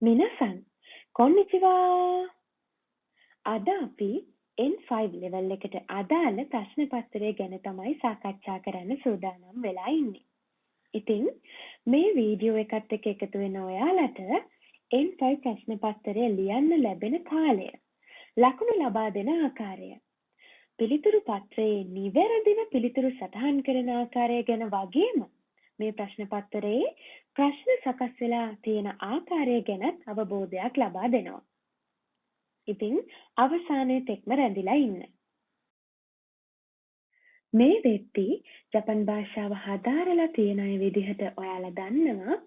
මිනසන් කොන්නිචිවා. අද අපි N5 level එකට අදාළ ප්‍රශ්න පත්‍රය ගැන තමයි සාකච්ඡා කරන්න සූදානම් වෙලා ඉන්නේ. ඉතින් මේ වීඩියෝ එකත් එක්ක එකතු වෙන ඔයාලට N5 ප්‍රශ්න පත්‍රය ලියන්න ලැබෙන කාලය, ලකුණු ලබා දෙන ආකාරය, පිළිතුරු පත්‍රයේ නිවැරදිව පිළිතුරු සටහන් කරන ආකාරය ගැන වගේම මේ ප්‍රශ්න පත්‍රයේ ප්‍රශ්න සකස් වෙලා තියෙන ආකාරය ගැන අවබෝධයක් ලබා දෙනවා. ඉතින් අවසානයේ තෙක්ම රැඳිලා ඉන්න. මේ වෙද්දී ජපන් භාෂාව හදාරලා තියෙන අය විදිහට ඔයාලා දන්නවා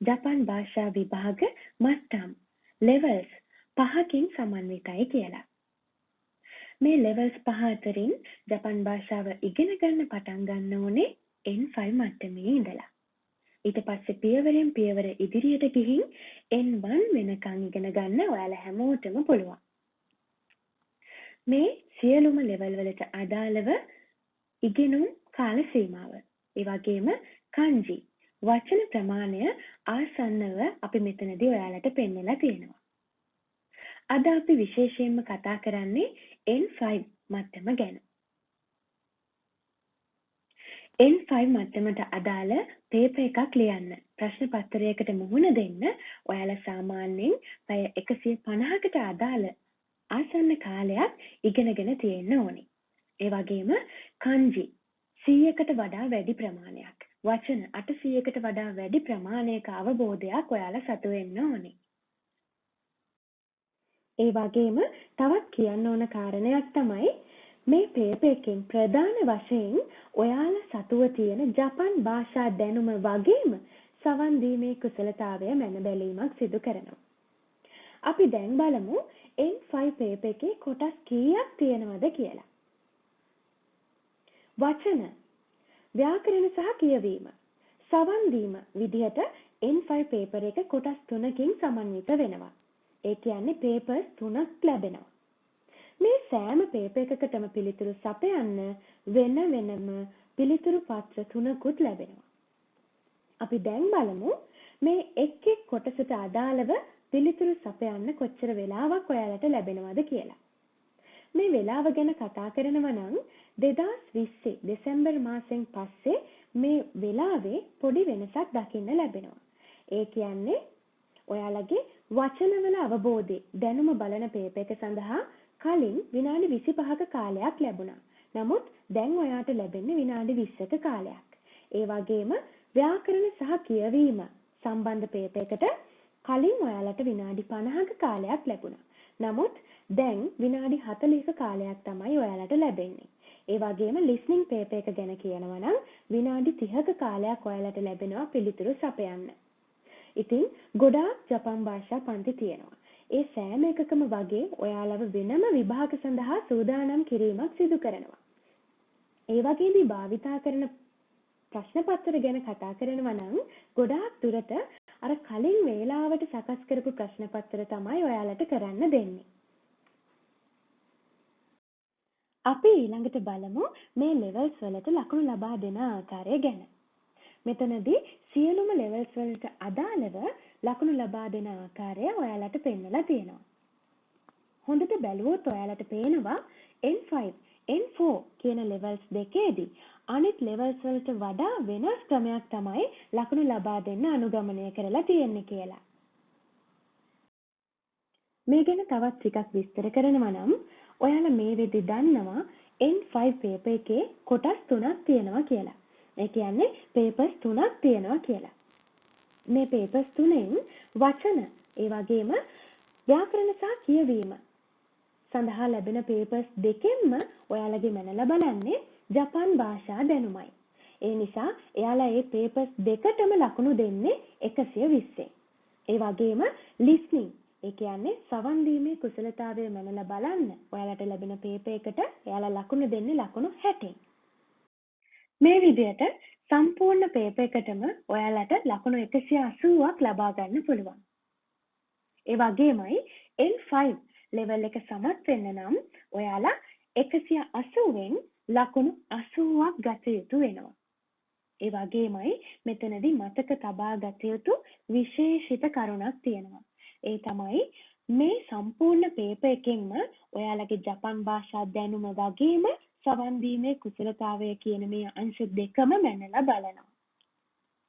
ජපන් භාෂා විභාග මට්ටම් levels 5කින් සමන්විතයි කියලා. මේ levels 5 අතරින් ජපන් භාෂාව ඉගෙන ගන්න පටන් ගන්න ඕනේ N5 මට්ටමේ ඉඳලා. ඊට පස්සේ පියවරෙන් පියවර ඉදිරියට ගිහින් N1 වෙනකන් ඉගෙන ගන්න ඔයාලා හැමෝටම පුළුවන්. මේ සියලුම ලෙවල් වලට අදාළව ඉගෙනුම් කාල සීමාව, ඒ වගේම kanji වචන ප්‍රමාණය ආසන්නව අපි මෙතනදී ඔයාලට පෙන්නලා තියෙනවා. අද අපි විශේෂයෙන්ම කතා කරන්නේ N5 මට්ටම ගැන. N5 මට්ටමට අදාළ පේපර් එකක් ලියන්න, ප්‍රශ්න පත්‍රයකට මුහුණ දෙන්න ඔයාලා සාමාන්‍යයෙන් පැය 150කට අදාළ ආසන්න කාලයක් ඉගෙනගෙන තියෙන්න ඕනේ. ඒ වගේම kanji 100කට වඩා වැඩි ප්‍රමාණයක්, වචන 800කට වඩා වැඩි ප්‍රමාණයක අවබෝධයක් ඔයාලා සතු වෙන්න ඕනේ. ඒ වගේම තවත් කියන්න ඕන කාරණයක් තමයි මේ පේපර් එකෙන් ප්‍රධාන වශයෙන් ඔයාලා සතුව තියෙන ජපන් භාෂා දැනුම වගේම සවන් දීමේ කුසලතාවය මැන බැලීමක් සිදු කරනවා. අපි දැන් බලමු N5 පේපර් එකේ කොටස් කීයක් තියෙනවද කියලා. වචන, ව්‍යාකරණ සහ කියවීම, සවන් දීම විදිහට N5 පේපර් එක කොටස් 3කින් සමන්විත වෙනවා. ඒ කියන්නේ පේපර්ස් 3ක් ලැබෙනවා. මේ සෑම පේපර් එකකටම පිළිතුරු සපයන්න වෙන වෙනම පිළිතුරු පත්‍ර 3කුත් ලැබෙනවා. අපි දැන් බලමු මේ එක් එක් කොටසට අදාළව පිළිතුරු සපයන්න කොච්චර වෙලාවක් ඔයාලට ලැබෙනවද කියලා. මේ වෙලාව ගැන කතා කරනවා නම් 2020 දෙසැම්බර් මාසෙන් පස්සේ මේ වෙලාවේ පොඩි වෙනසක් දකින්න ලැබෙනවා. ඒ කියන්නේ ඔයාලගේ වචනවල අවබෝධය දැනුම බලන පේපර් එක සඳහා කලින් විනාඩි 25ක කාලයක් ලැබුණා. නමුත් දැන් ඔයාට ලැබෙන්නේ විනාඩි 20ක කාලයක්. ඒ වගේම ව්‍යාකරණ සහ කියවීම සම්බන්ධ පේපර් එකට කලින් ඔයාලට විනාඩි 50ක කාලයක් ලැබුණා. නමුත් දැන් විනාඩි 40ක කාලයක් තමයි ඔයාලට ලැබෙන්නේ. ඒ වගේම listening paper එක ගැන කියනවා නම් විනාඩි 30ක කාලයක් ඔයාලට ලැබෙනවා පිළිතුරු සපයන්න. ඉතින් ගොඩාක් ජපන් භාෂා පන්ති තියෙනවා. ඒ සෑම එකකම වගේ ඔයාලව වෙනම විභාග සඳහා සූදානම් කිරීමක් සිදු කරනවා. ඒ වගේදී භාවිතා කරන ප්‍රශ්න පත්‍ර ගැන කතා කරනවා නම් ගොඩාක් දුරට අර කලින් වේලාවට සකස් කරපු ප්‍රශ්න පත්‍ර තමයි ඔයාලට කරන්න දෙන්නේ. අපි ඊළඟට බලමු මේ levels වලට ලකුණු ලබා දෙන ආකාරය ගැන. මෙතනදී සියලුම levels වලට අදාළව ලකුණු ලබා දෙන ආකාරය ඔයාලට පෙන්නලා තියෙනවා. හොඳට බැලුවොත් ඔයාලට පේනවා N5, N4 කියන levels දෙකේදී අනිත් levels වලට වඩා වෙනස් ක්‍රමයක් තමයි ලකුණු ලබා දෙන්න අනුගමනය කරලා තියෙන්නේ කියලා. මේ ගැන තවත් ටිකක් විස්තර කරනවා නම් ඔයාලා මේ වෙද්දි දන්නවා N5 පේපර් එකේ කොටස් 3ක් තියෙනවා කියලා. ඒ කියන්නේ papers 3ක් තියෙනවා කියලා. මේ papers 3න් වචන, ඒ වගේම ව්‍යාකරණ සහ කියවීම සඳහා ලැබෙන papers දෙකෙන්ම ඔයාලගේ මනලා බලන්නේ ජපන් භාෂා දැනුමයි. ඒ නිසා එයාලා මේ papers දෙකටම ලකුණු දෙන්නේ 120. ඒ වගේම listening, ඒ කියන්නේ සවන් දීමේ කුසලතාවය මනලා බලන්න ඔයාලට ලැබෙන paper එකට එයාලා ලකුණු දෙන්නේ ලකුණු 60. මේ විදිහට සම්පූර්ණ පේපර් එකටම ඔයාලට ලකුණු 180ක් ලබා ගන්න පුළුවන්. ඒ වගේමයි N5 level එක සමත් වෙන්න නම් ඔයාලා 180න් ලකුණු 80ක් ගත යුතු වෙනවා. ඒ වගේමයි මෙතනදී මතක තබා ගත යුතු විශේෂිත කරුණක් තියෙනවා. ඒ තමයි මේ සම්පූර්ණ පේපර් එකෙන්ම ඔයාලගේ ජපන් භාෂා දැනුම වගේම සවන් දීමේ කුසලතාවය කියන මේ අංශ දෙකම මැනලා බලනවා.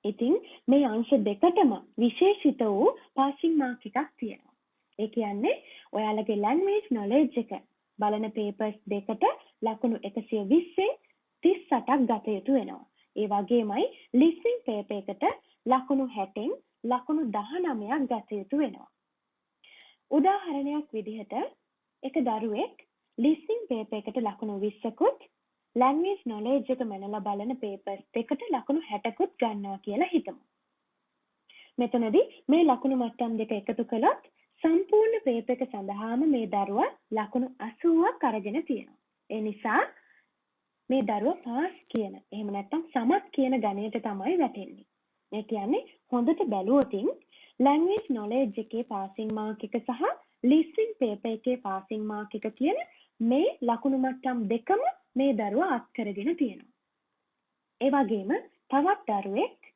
ඉතින් මේ අංශ දෙකටම විශේෂිත වූ පාසිං මාක් එකක් තියෙනවා. ඒ කියන්නේ ඔයාලගේ ලැන්ග්වේජ් නොලෙජ් එක බලන පේපර්ස් දෙකට ලකුණු 120න් 38ක් ගත යුතු වෙනවා. ඒ වගේමයි ලිස්නින් පේපර් එකට ලකුණු 60න් ලකුණු 19ක් ගත යුතු වෙනවා. උදාහරණයක් විදිහට එක දරුවෙක් ලිස්නින් පේපර් එකට ලකුණු 20කුත් ලැන්ග්වේජ් නොලෙජ් එක මැනලා බලන පේපර්ස් දෙකට ලකුණු 60කුත් ගන්නවා කියලා හිතමු. මෙතනදී මේ ලකුණු මට්ටම් දෙක එකතු කළොත් සම්පූර්ණ පේපර් එක සඳහාම මේ දරුවා ලකුණු 80ක් අරගෙන තියෙනවා. ඒ නිසා මේ දරුවා පාස් කියන එහෙම නැත්නම් සමත් කියන ගණයට තමයි වැටෙන්නේ. ඒ කියන්නේ හොඳට බැලුවොතින් ලැන්ග්වේජ් නොලෙජ් එකේ පාසිං මාක් එක සහ ලිස්නින් පේපර් එකේ පාසිං මාක් එක කියන මේ ලකුණු මට්ටම් දෙකම මේ දරුවා අත් කරගෙන තියෙනවා. ඒ වගේම තවත් දරුවෙක්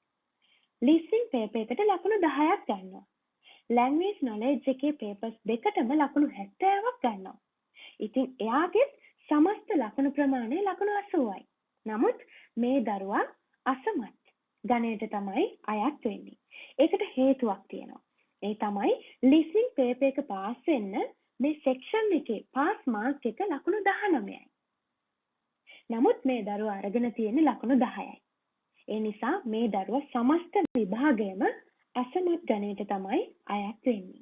ලිස්නින් පේපර් එකට ලකුණු 10ක් ගන්නවා. ලැන්ග්වේජ් නොලෙජ් එකේ පේපර්ස් දෙකටම ලකුණු 70ක් ගන්නවා. ඉතින් එයාගේ සමස්ත ලකුණු ප්‍රමාණය ලකුණු 80යි. නමුත් මේ දරුවා අසමත් ගණයට තමයි අයත් වෙන්නේ. ඒකට හේතුවක් තියෙනවා. ඒ තමයි ලිස්නින් පේපර් එක පාස් වෙන්න මේ සෙක්ෂන් එකේ පාස් මාක් එක ලකුණු 19යි. නමුත් මේ දරුවා අරගෙන තියෙන ලකුණු 10යි. ඒ නිසා මේ දරුවා සමස්ත විභාගයම අසමත් ගණයට තමයි අයත් වෙන්නේ.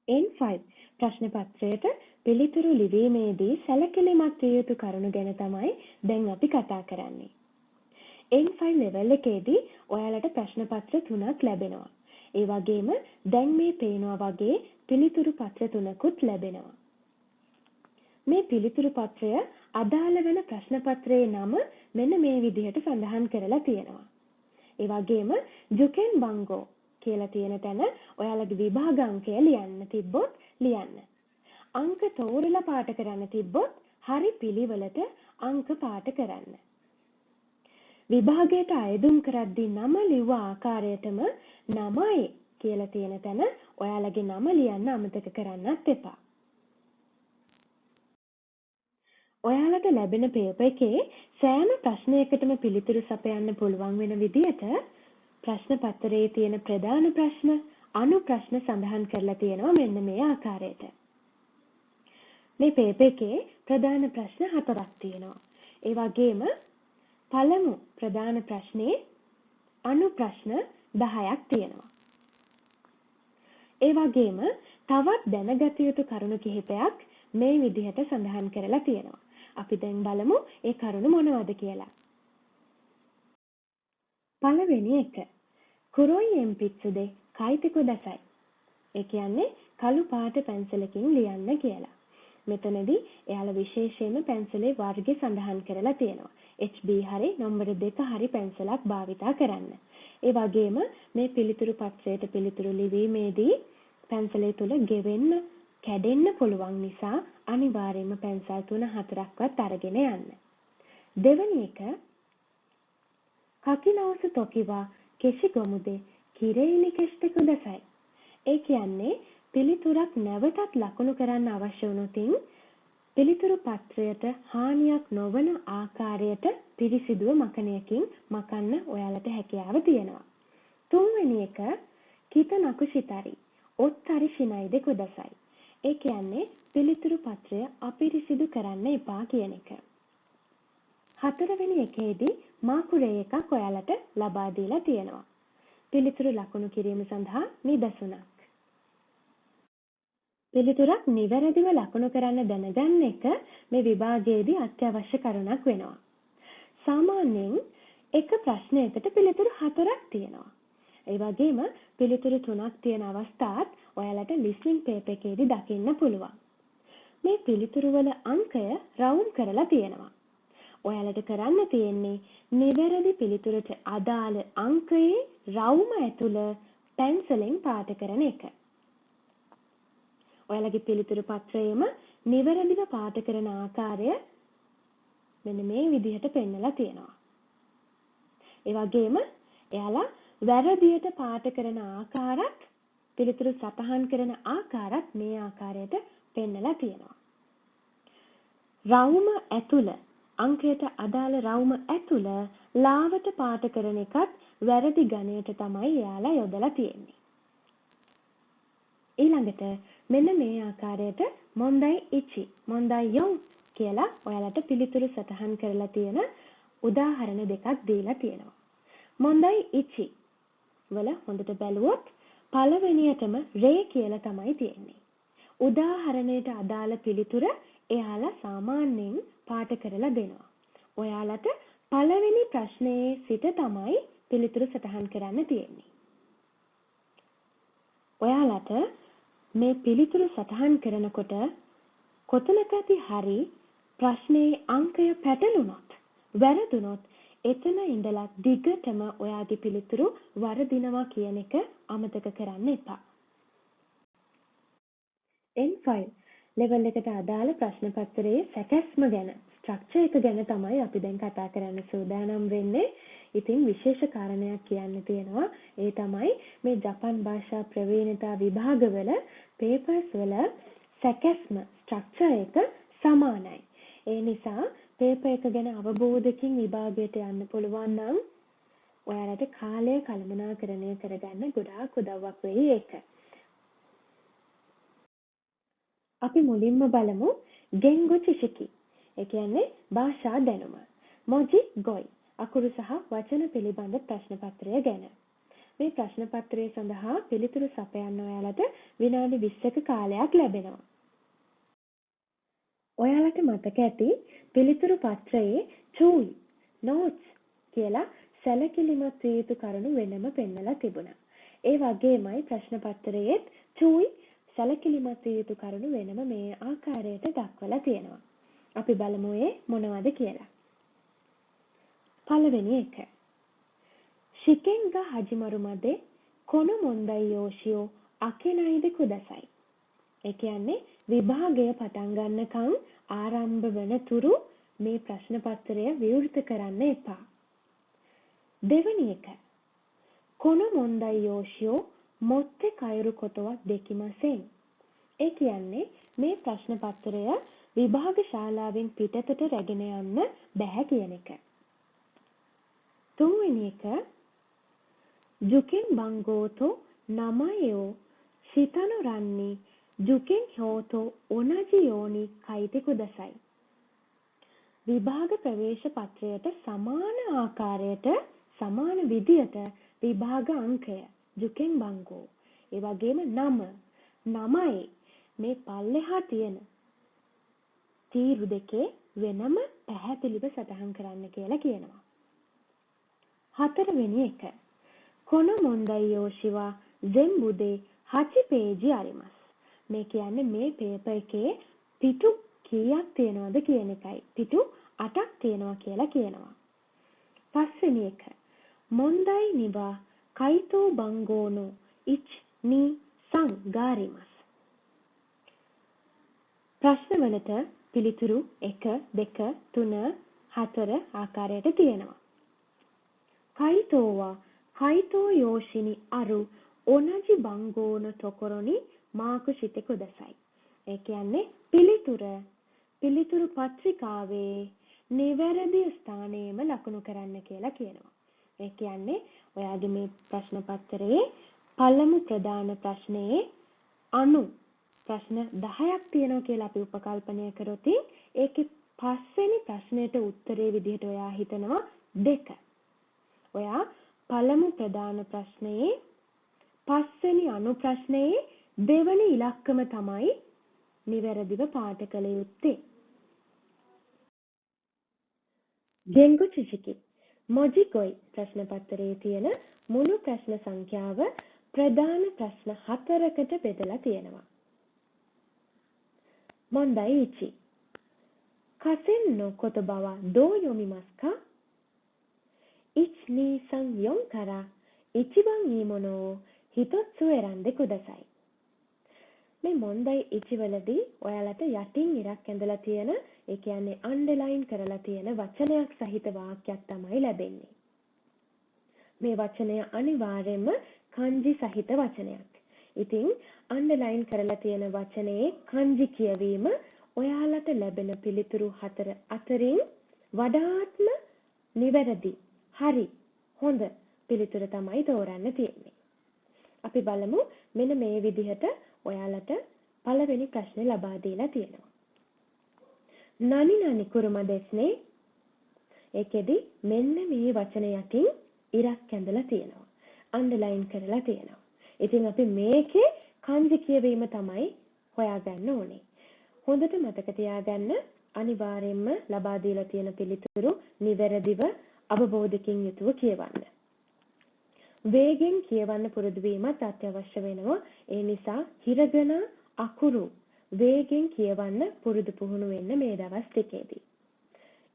N5 ප්‍රශ්න පත්‍රයට පිළිතුරු ලිවීමේදී සැලකිලිමත් විය යුතු කරුණු ගැන තමයි දැන් අපි කතා කරන්නේ. N5 level එකේදී ඔයාලට ප්‍රශ්න පත්‍ර 3ක් ලැබෙනවා. ඒ වගේම දැන් මේ පේනවා වගේ පිළිතුරු පත්‍ර 3කුත් ලැබෙනවා. මේ පිළිතුරු පත්‍රය අදාළ වෙන ප්‍රශ්න පත්‍රයේ නම මෙන්න මේ විදිහට සඳහන් කරලා තියෙනවා. ඒ වගේම ජුකෙන් බංගෝ කියලා තියෙන තැන ඔයාලගේ විභාග අංකය ලියන්න තිබ්බොත් ලියන්න. අංක තෝරලා පාට කරන්න තිබ්බොත් හරි පිළිවෙලට අංක පාට කරන්න. විභාගයට අයදුම් කරද්දී නම ලිව්ව ආකාරයටම නමයි කියලා තියෙන තැන ඔයාලගේ නම ලියන්න අමතක කරන්නත් එපා. ඔයාලට ලැබෙන පේපර් එකේ සෑම ප්‍රශ්නයකටම පිළිතුරු සපයන්න පුළුවන් වෙන විදිහට ප්‍රශ්න පත්‍රයේ තියෙන ප්‍රධාන ප්‍රශ්න, අනු ප්‍රශ්න සඳහන් කරලා තියෙනවා මෙන්න මේ ආකාරයට. මේ පේපර් එකේ ප්‍රධාන ප්‍රශ්න 4ක් තියෙනවා. ඒ වගේම පළමු ප්‍රධාන ප්‍රශ්නේ අනු ප්‍රශ්න 10ක් තියෙනවා. ඒ වගේම තවත් දැනගත යුතු කරුණු කිහිපයක් මේ විදිහට සඳහන් කරලා තියෙනවා. අපි දැන් බලමු ඒ කරුණු මොනවද කියලා. පළවෙනි එක කුරොයි එම්පිත්සුදේ කයිතෙකු දසයි. ඒ කියන්නේ කළු පාට පැන්සලකින් ලියන්න කියලා. මෙතනදී එයාලා විශේෂයෙන්ම පැන්සලේ වර්ගය සඳහන් කරලා තියෙනවා. HB හරි නම්බර 2 හරි පැන්සලක් භාවිතා කරන්න. ඒ වගේම මේ පිළිතුරු පත්‍රයට පිළිතුරු ලිවීමේදී පැන්සලේ තුල ගෙවෙන්න කැඩෙන්න පුළුවන් නිසා අනිවාර්යයෙන්ම පැන්සල් 3-4ක්වත් අරගෙන යන්න. දෙවෙනි එක කකිනවුසු තොකිවා කෙෂිගොමුදේ කිරෙයිලි කෙෂ්ටෙකු දසයි. ඒ කියන්නේ පිළිතුරක් නැවතත් ලකුණු කරන්න අවශ්‍ය වුණොතින් පිළිතුරු පත්‍රයට හානියක් නොවන ආකාරයට පිරිසිදුව මකණයකින් මකන්න ඔයාලට හැකියාව තියෙනවා. තුන්වෙනි එක කිත නකුෂිතරි ඔත්තරි ශිනයිදේ කුදසයි. ඒ කියන්නේ පිළිතුරු පත්‍රය අපිරිසිදු කරන්න එපා කියන එක. හතරවෙනි එකේදී මාකුරේ එකක් ඔයාලට ලබා දීලා තියෙනවා. පිළිතුරු ලකුණු කිරීම සඳහා නිදසුනක්. පිළිතුරක් නිවැරදිව ලකුණු කරන්න දැනගන්න එක මේ විභාගයේදී අත්‍යවශ්‍ය කරුණක් වෙනවා. සාමාන්‍යයෙන් එක ප්‍රශ්නයකට පිළිතුරු 4ක් තියෙනවා. ඒ වගේම පිළිතුරු 3ක් තියෙන අවස්ථාත් ඔයාලට ලිස්නින් පේපර් එකේදී දකින්න පුළුවන්. මේ පිළිතුරු වල අංකය රවුන්ඩ් කරලා තියෙනවා. ඔයාලට කරන්න තියෙන්නේ නිවැරදි පිළිතුරට අදාළ අංකයේ රවුම ඇතුළ පැන්සලෙන් පාට කරන එක. ඔයාලගේ පිළිතුරු පත්‍රයේම නිවැරදිව පාට කරන ආකාරය මෙන්න මේ විදිහට පෙන්නලා තියෙනවා. ඒ වගේම එයාලා වැරදියට පාට කරන ආකාරات පිළිතුරු සටහන් කරන ආකාරات මේ ආකාරයට පෙන්නලා තියෙනවා. රවුම ඇතුළ අංකයට අදාළ රවුම ඇතුළ ලාවට පාට කරන එකත් වැරදි ගණයට තමයි එයාලා යොදලා තියෙන්නේ. ඊළඟට මෙන්න මේ ආකාරයට මොන්දයි ඉචි මොන්දයි යොන් කියලා ඔයාලට පිළිතුරු සටහන් කරලා තියෙන උදාහරණ දෙකක් දීලා තියෙනවා. මොන්දයි ඉචි වල හොඳට බැලුවොත් පළවෙනියටම රේ කියලා තමයි තියෙන්නේ. උදාහරණයට අදාළ පිළිතුර එයාලා සාමාන්‍යයෙන් පාට කරලා දෙනවා. ඔයාලට පළවෙනි ප්‍රශ්නයේ සිට තමයි පිළිතුරු සටහන් කරන්න තියෙන්නේ. ඔයාලට මේ පිළිතුරු සටහන් කරනකොට කොතනකදී හරි ප්‍රශ්නයේ අංකය පැටළුනොත් වැරදුනොත් එතන ඉඳලා දිගටම ඔයාගේ පිළිතුරු වරදිනවා කියන එක අමතක කරන්න එපා. N5 ලෙවල් එකට අදාළ ප්‍රශ්න පත්‍රයේ සැකැස්ම ගැන ස්ට්‍රක්චර් එක ගැන තමයි අපි දැන් කතා කරන්න සූදානම් වෙන්නේ. ඉතින් විශේෂ කාරණයක් කියන්න තියෙනවා. ඒ තමයි මේ ජපන් භාෂා ප්‍රවීණතා විභාගවල පේපර්ස් වල සැකැස්ම ස්ට්‍රක්චර් එක සමානයි. ඒ නිසා පේපර් එක ගැන අවබෝධකින් විභාගයට යන්න පුළුවන් නම් ඔයාලට කාලය කළමනාකරණය කරගන්න ගොඩාක් උදව්වක් වෙයි ඒක. අපි මුලින්ම බලමු ගෙන්ගෝ චිශිකි. ඒ කියන්නේ භාෂා දැනුම. මොජි ගොයි අකුරු සහ වචන පිළිබඳ ප්‍රශ්න පත්‍රය ගැන. මේ ප්‍රශ්න පත්‍රය සඳහා පිළිතුරු සපයන්න ඔයාලට විනාඩි 20ක කාලයක් ලැබෙනවා. ඔයාලට මතක ඇති පිළිතුරු පත්‍රයේ චූයි නෝට්ස් කියලා සැලකිලිමත් විය යුතු කරුණු වෙනම පෙන්නලා තිබුණා. ඒ වගේමයි ප්‍රශ්න පත්‍රයේ චූයි සැලකිලිමත් විය යුතු කරුණු වෙනම මේ ආකාරයට දක්වලා තියෙනවා. අපි බලමු ඒ මොනවද කියලා. පළවෙනි එක. Shikenga hajimarumade kono mondai yoshio akenaide kudasai. ඒ කියන්නේ විභාගය පටන් ගන්නකම් ආරම්භ වෙන තුරු මේ ප්‍රශ්න පත්‍රය විවෘත කරන්න එපා. දෙවෙනි එක. කොන මොන්දයි යෝෂියෝ මොත්තේ කයරු කොටවත් දෙකිමසෙන්. ඒ කියන්නේ මේ ප්‍රශ්න පත්‍රය විභාග ශාලාවෙන් පිටතට රැගෙන යන්න බෑ කියන එක. තුන්වෙනි එක. ජුකෙන් බංගෝතෝ නමයෝ සිතනු රන්නි ජුකෙන් හෝතෝ ඔනජි යෝනි කයිටි කුදසයි. විභාග ප්‍රවේශ පත්‍රයට සමාන ආකාරයට සමාන විදියට විභාග අංකය ජුකෙන් බංගෝ ඒ වගේම නමයි මේ පල්ලෙහා තියෙන තීරු දෙකේ වෙනම පැහැදිලිව සටහන් කරන්න කියලා කියනවා. හතරවෙනි එක. කොන මොන්දයි යෝෂිවා ජෙම්බුදේ 8 පේජි අරිමස්. මේ කියන්නේ මේ පේපර් එකේ පිටු කීයක් තියෙනවද කියන එකයි. පිටු 8ක් තියෙනවා කියලා කියනවා. පස්වෙනි එක. මොන්දයි නිවා කයිතෝ බංගෝනෝ ඉච් නී සං ගාරිමස්. ප්‍රශ්නවලට පිළිතුරු 1 2 3 4 ආකාරයට තියෙනවා. කයිතෝවා කයිතෝ යෝෂිනි අරු ඔනජි බංගෝන තොකොරොනි මාකු ශිතෙ කුදසයි. ඒ කියන්නේ පිළිතුරු පත්‍රිකාවේ නිවැරදි ස්ථානයේම ලකුණු කරන්න කියලා කියනවා. ඒ කියන්නේ ඔයාගේ මේ ප්‍රශ්න පත්‍රයේ පළමු ප්‍රධාන ප්‍රශ්නයේ ප්‍රශ්න 10ක් තියෙනවා කියලා අපි උපකල්පනය කරොත් ඒකේ පස්වෙනි ප්‍රශ්නෙට උත්තරේ විදිහට ඔයා හිතනවා 2. ඔයා පළමු ප්‍රධාන ප්‍රශ්නයේ පස්වෙනි අනු ප්‍රශ්නයේ දෙවැනි ඉලක්කම තමයි නිවැරදිව පාට කළ යුත්තේ. ගෙන්ගෝ චිචිකි මොජිකොයි ප්‍රශ්න පත්‍රයේ තියෙන මුළු ප්‍රශ්න සංඛ්‍යාව ප්‍රධාන ප්‍රශ්න 4කට බෙදලා තියෙනවා. මොන්දයි ඉචි කසෙන් නො කොතබව දෝ යොමිමස්කා ඉච් නී සං යොන් කරා ඉචිබන් ඊමොනෝ හිතොත්සු එරන්දෙ කුදසයි. මේ මොන්දයි ඉචි වලදී ඔයාලට යටින් ඉරක් ඇඳලා තියෙන ඒ කියන්නේ අන්ඩර්ලයින් කරලා තියෙන වචනයක් සහිත වාක්‍යයක් තමයි ලැබෙන්නේ. මේ වචනය අනිවාර්යයෙන්ම kanji සහිත වචනයක්. ඉතින් අන්ඩර්ලයින් කරලා තියෙන වචනේ kanji කියවීම ඔයාලට ලැබෙන පිළිතුරු 4 අතරින් වඩාත්ම නිවැරදි, හරි, හොඳ පිළිතුර තමයි තෝරන්න තියෙන්නේ. අපි බලමු මෙන්න මේ විදිහට ඔයාලට පළවෙනි ප්‍රශ්නේ ලබා දීලා තියෙනවා. නනි නනි කුරුම දෙස්නේ. ඒකෙදි මෙන්න මේ වචන යටින් ඉරක් ඇඳලා තියෙනවා. අන්ඩර්ලයින් කරලා තියෙනවා. ඉතින් අපි මේකේ kanji කියවීම තමයි හොයාගන්න ඕනේ. හොඳට මතක තියාගන්න අනිවාර්යයෙන්ම ලබා දීලා තියෙන පිළිතුරු නිවැරදිව අවබෝධකින් යුතුව කියවන්න. වේගෙන් කියවන්න පුරුදු වීමත් අත්‍යවශ්‍ය වෙනවා. ඒ නිසා හිරගන අකුරු වේගෙන් කියවන්න පුරුදු පුහුණු වෙන්න මේ දවස් ටිකේදී.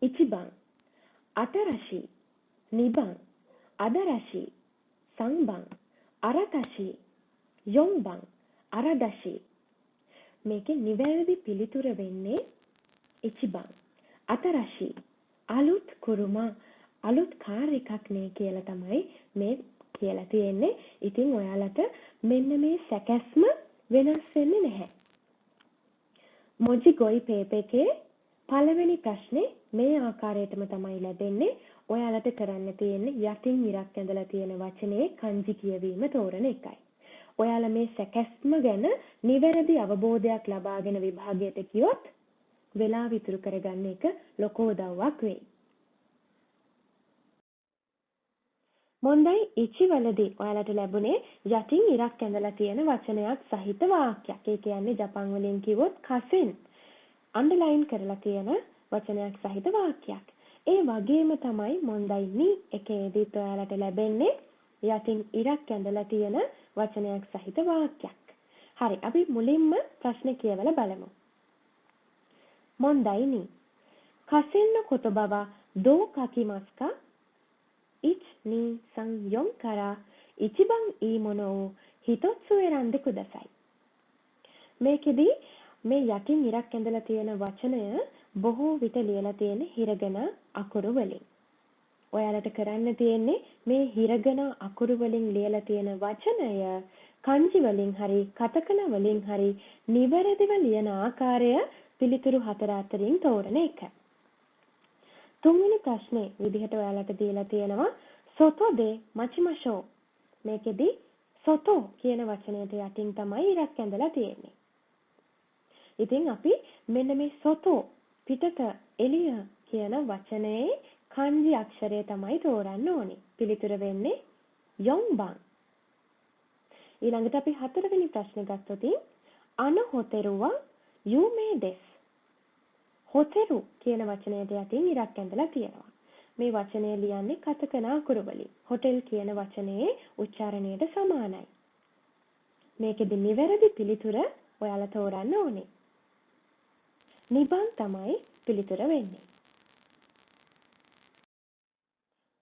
ඉචිබන්, අටරශි, නිබන්, අදරශි, සංබන්, අරතශි, යොංබන්, අරදශි. මේකේ නිවැරදි පිළිතුර වෙන්නේ ඉචිබන්. අටරශි අලුත් කුරුමා, අලුත් කාර් එකක් නේ කියලා තමයි මේ කියලා තියෙන්නේ. ඉතින් ඔයාලට මෙන්න මේ සැකැස්ම වෙනස් වෙන්නේ නැහැ. මොජි ගොයි පේපර් එකේ පළවෙනි ප්‍රශ්නේ මේ ආකාරයටම තමයි ලැබෙන්නේ. ඔයාලට කරන්න තියෙන්නේ යටින් ඉරක් ඇඳලා තියෙන වචනේ kanji කියවීම තෝරන එකයි. ඔයාලා මේ සැකැස්ම ගැන නිවැරදි අවබෝධයක් ලබාගෙන විභාගයට ගියොත් වෙලාව ඉතුරු කරගන්න එක ලොකු උදව්වක් වෙයි. මොන්දයි ඉචිවලදී ඔයාලට ලැබුණේ යටින් ඉරක් ඇඳලා තියෙන වචනයක් සහිත වාක්‍යයක්. ඒ කියන්නේ ජපන් වලින් කිව්වොත් කසෙන් අන්ඩර්ලයින් කරලා තියෙන වචනයක් සහිත වාක්‍යයක්. ඒ වගේම තමයි මොන්දයි නි එකේදීත් ඔයාලට ලැබෙන්නේ යටින් ඉරක් ඇඳලා තියෙන වචනයක් සහිත වාක්‍යයක්. හරි, අපි මුලින්ම ප්‍රශ්නේ කියවලා බලමු. මොන්දයි නි කසෙන්の言葉はどう書きますか? 1, 2, 3, 4から一番いいものを一つ選んでください. මේකෙදි මේ යටින් ඉරක් ඇඳලා තියෙන වචනය බොහෝ විට ලියලා තියෙන හිරගන අකුරු වලින්. ඔයාලට කරන්න තියෙන්නේ මේ හිරගන අකුරු වලින් ලියලා තියෙන වචනය kanji වලින් හරි කතකන වලින් හරි නිවැරදිව ලියන ආකාරය පිළිතුරු 4 අතරින් තෝරන එක. තුන්වෙනි ප්‍රශ්නේ විදිහට ඔයාලට දීලා තියෙනවා සොතෝ දේ මචිමෂෝ. මේකෙදි සොතෝ කියන වචනයට යටින් තමයි ඉරක් ඇඳලා තියෙන්නේ. ඉතින් අපි මෙන්න මේ සොතෝ පිටත එළිය කියන වචනේ kanji අක්ෂරය තමයි තෝරන්න ඕනේ. පිළිතුර වෙන්නේ යොන්බන්. ඊළඟට අපි හතරවෙනි ප්‍රශ්නේ ගත්තොත් අන හොතෙරුවා යුමේ දෙස්. හොතෙරු කියන වචනයට යටින් ඉරක් ඇඳලා තියෙනවා. මේ වචනය ලියන්නේ කතකන අකුරු වලින්. හොටෙල් කියන වචනේ උච්චාරණයට සමානයි. මේකෙදි නිවැරදි පිළිතුර ඔයාලා තෝරන්න ඕනේ. නිබන් තමයි පිළිතුර වෙන්නේ.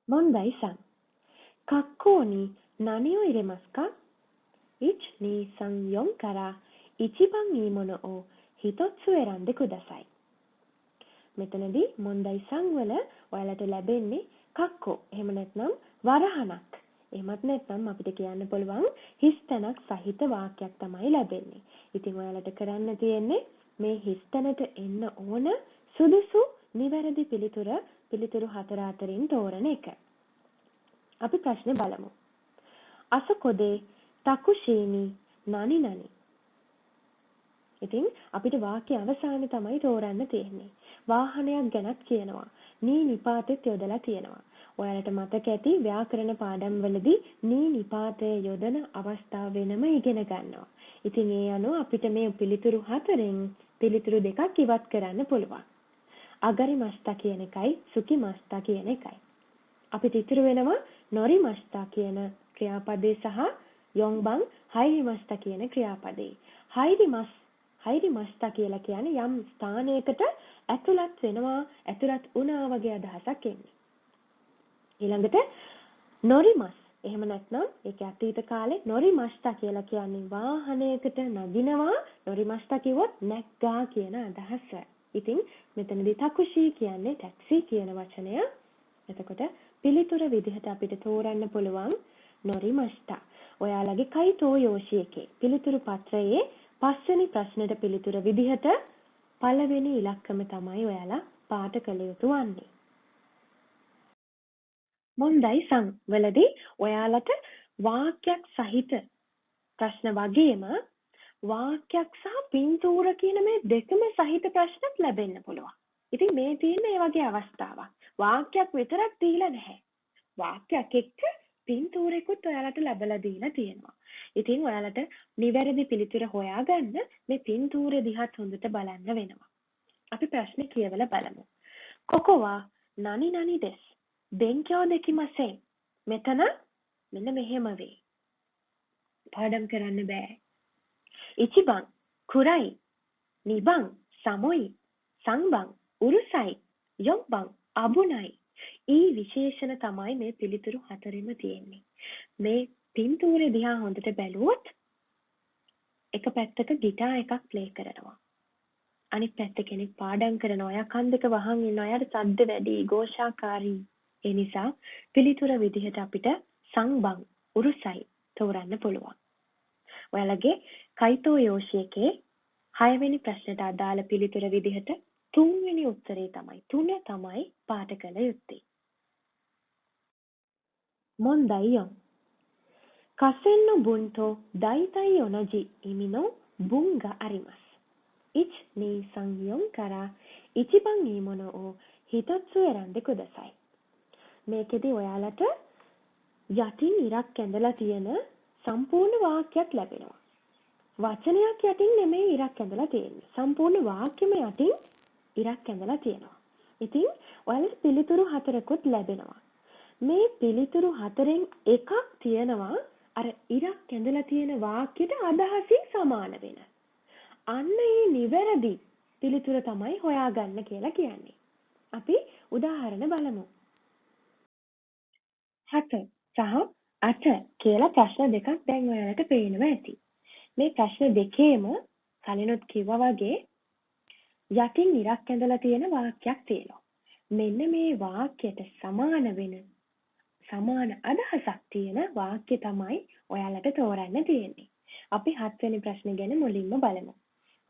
මොන්දයි සන්. කක්කෝනි නනියෝ ඉරෙමස්か? 1, 2, 3, 4から一番いいものを一つ選んでください. මෙතනදී මොන්දයි සංවල ඔයාලට ලැබෙන්නේ කක්කෝ. එහෙම නැත්නම් වරහණක්. එහෙමත් නැත්නම් අපිට කියන්න පුළුවන් හිස්තැනක් සහිත වාක්‍යයක් තමයි ලැබෙන්නේ. ඉතින් ඔයාලට කරන්න තියෙන්නේ මේ හිස්තැනට එන්න ඕන සුදුසු නිවැරදි පිළිතුරු 4 අතරින් තෝරන එක. අපි ප්‍රශ්නේ බලමු. අසකොදේ තකුෂීනි නනි නනි. ඉතින් අපිට වාක්‍ය අවසානයේ තමයි තෝරන්න තියෙන්නේ. වාහනයක් ගැනත් කියනවා. නී නිපාතෙත් යොදලා තියෙනවා. ඔයාලට මතක ඇති ව්‍යාකරණ පාඩම් වලදී නී නිපාතය යොදන අවස්ථාව වෙනම ඉගෙන ගන්නවා. ඉතින් ඒ අනුව අපිට මේ පිළිතුරු 4න් පිළිතුරු 2ක් ඉවත් කරන්න පුළුවන්. අගරි මස්තා කියන එකයි සුකි මස්තා කියන එකයි. අපිට ඉතුරු වෙනවා නොරි මස්තා කියන ක්‍රියාපදේ සහ යොන්බන් හයිරි මස්තා කියන ක්‍රියාපදේ. හයිරි මස්තා කියලා කියන්නේ යම් ස්ථානයකට ඇතුළත් වෙනවා, ඇතුළත් වුණා වගේ අදහසක් එන්නේ. ඊළඟට නොරිමස්. එහෙම නැත්නම් ඒක අතීත කාලේ නොරිමස්තා කියලා කියන්නේ වාහනයකට නගිනවා. නොරිමස්තා කිව්වොත් නැග්ගා කියන අදහස. ඉතින් මෙතනදී තකුෂී කියන්නේ ටැක්සි කියන වචනය. එතකොට පිළිතුර විදිහට අපිට තෝරන්න පුළුවන් නොරිමස්තා. ඔයාලගේ කයිතෝ යෝෂි එකේ පිළිතුරු පත්‍රයේ 5 වෙනි ප්‍රශ්නෙට පිළිතුර විදිහට පළවෙනි ඉලක්කම තමයි ඔයාලා පාට කළ යුතු වන්නේ. මොන්දයි සං වලදී ඔයාලට වාක්‍යයක් සහිත ප්‍රශ්න වගේම වාක්‍යයක් සහ පින්තූර කියන මේ දෙකම සහිත ප්‍රශ්නත් ලැබෙන්න පුළුවන්. ඉතින් මේ තියෙන මේ වගේ අවස්ථාවක්. වාක්‍යයක් විතරක් දීලා නැහැ. වාක්‍යයක් එක්ක පින්තූරෙකුත් ඔයාලට ලැබලා දීලා තියෙනවා. ඉතින් ඔයාලට නිවැරදි පිළිතුර හොයාගන්න මේ පින්තූරෙ දිහාත් හොඳට බලන්න වෙනවා. අපි ප්‍රශ්නේ කියවලා බලමු. කොකෝවා නනි නනි දෙස්. බෙන්කියෝ දෙකිමසෙන්. මෙතන මෙන්න මෙහෙම වෙයි. පාඩම් කරන්න බෑ. ඉචිබන් කුරයි. නිබන් සමොයි. සංබන් උරුසයි. යොබ්බන් අබුනයි. ඊ විශේෂණ තමයි මේ පිළිතුරු හතරෙම තියෙන්නේ. මේ පින්තූරේ දිහා හොඳට බැලුවොත් එක පැත්තක ගිටාර් එකක් ප්ලේ කරනවා. අනිත් පැත්ත කෙනෙක් පාඩම් කරනවා. එයා කන් දෙක වහන් ඉන්නවා. එයාට ශබ්ද වැඩි, ഘോഷාකාරී. ඒ නිසා පිළිතුර විදිහට අපිට සංබන් උරුසයි තෝරන්න පුළුවන්. ඔයාලගේ කයිතෝ යෝෂි එකේ 6 වෙනි ප්‍රශ්නට අදාළ පිළිතුර විදිහට 3 වෙනි උත්තරේ තමයි 3 තමයි පාට කළ යුත්තේ. මොන්දයියොන් කසෙන්නු බුන්තෝ දයිතයි ඔනජි ඉමිනෝ බුංග අරිමස්. ඉච් නී සංයොන් කරා ඉචිබන් ඊමොනෝ ඕ හිතොත්සු එරන්දෙ කුදසයි. මේකෙදි ඔයාලට යටින් ඉරක් ඇඳලා තියෙන සම්පූර්ණ වාක්‍යයක් ලැබෙනවා. වචනයක් යටින් නෙමෙයි ඉරක් ඇඳලා තියෙන්නේ. සම්පූර්ණ වාක්‍යෙම යටින් ඉරක් ඇඳලා තියෙනවා. ඉතින් ඔයාලට පිළිතුරු 4කුත් ලැබෙනවා. මේ පිළිතුරු 4න් එකක් තියෙනවා අර ඉරක් ඇඳලා තියෙන වාක්‍යෙට අදහසින් සමාන වෙන. අන්න ඒ නිවැරදි පිළිතුර තමයි හොයාගන්න කියලා කියන්නේ. අපි උදාහරණ බලමු. 7 සහ 8 කියලා ප්‍රශ්න දෙකක් දැන් ඔයාලට පේනවා ඇති. මේ ප්‍රශ්න දෙකේම කලිනුත් කිව්වා වගේ යටින් ඉරක් ඇඳලා තියෙන වාක්‍යයක් තියෙනවා. මෙන්න මේ වාක්‍යයට සමාන වෙන සමාන අදහසක් තියෙන වාක්‍ය තමයි ඔයාලට තෝරන්න තියෙන්නේ. අපි 7 වෙනි ප්‍රශ්නේ ගැන මුලින්ම බලමු.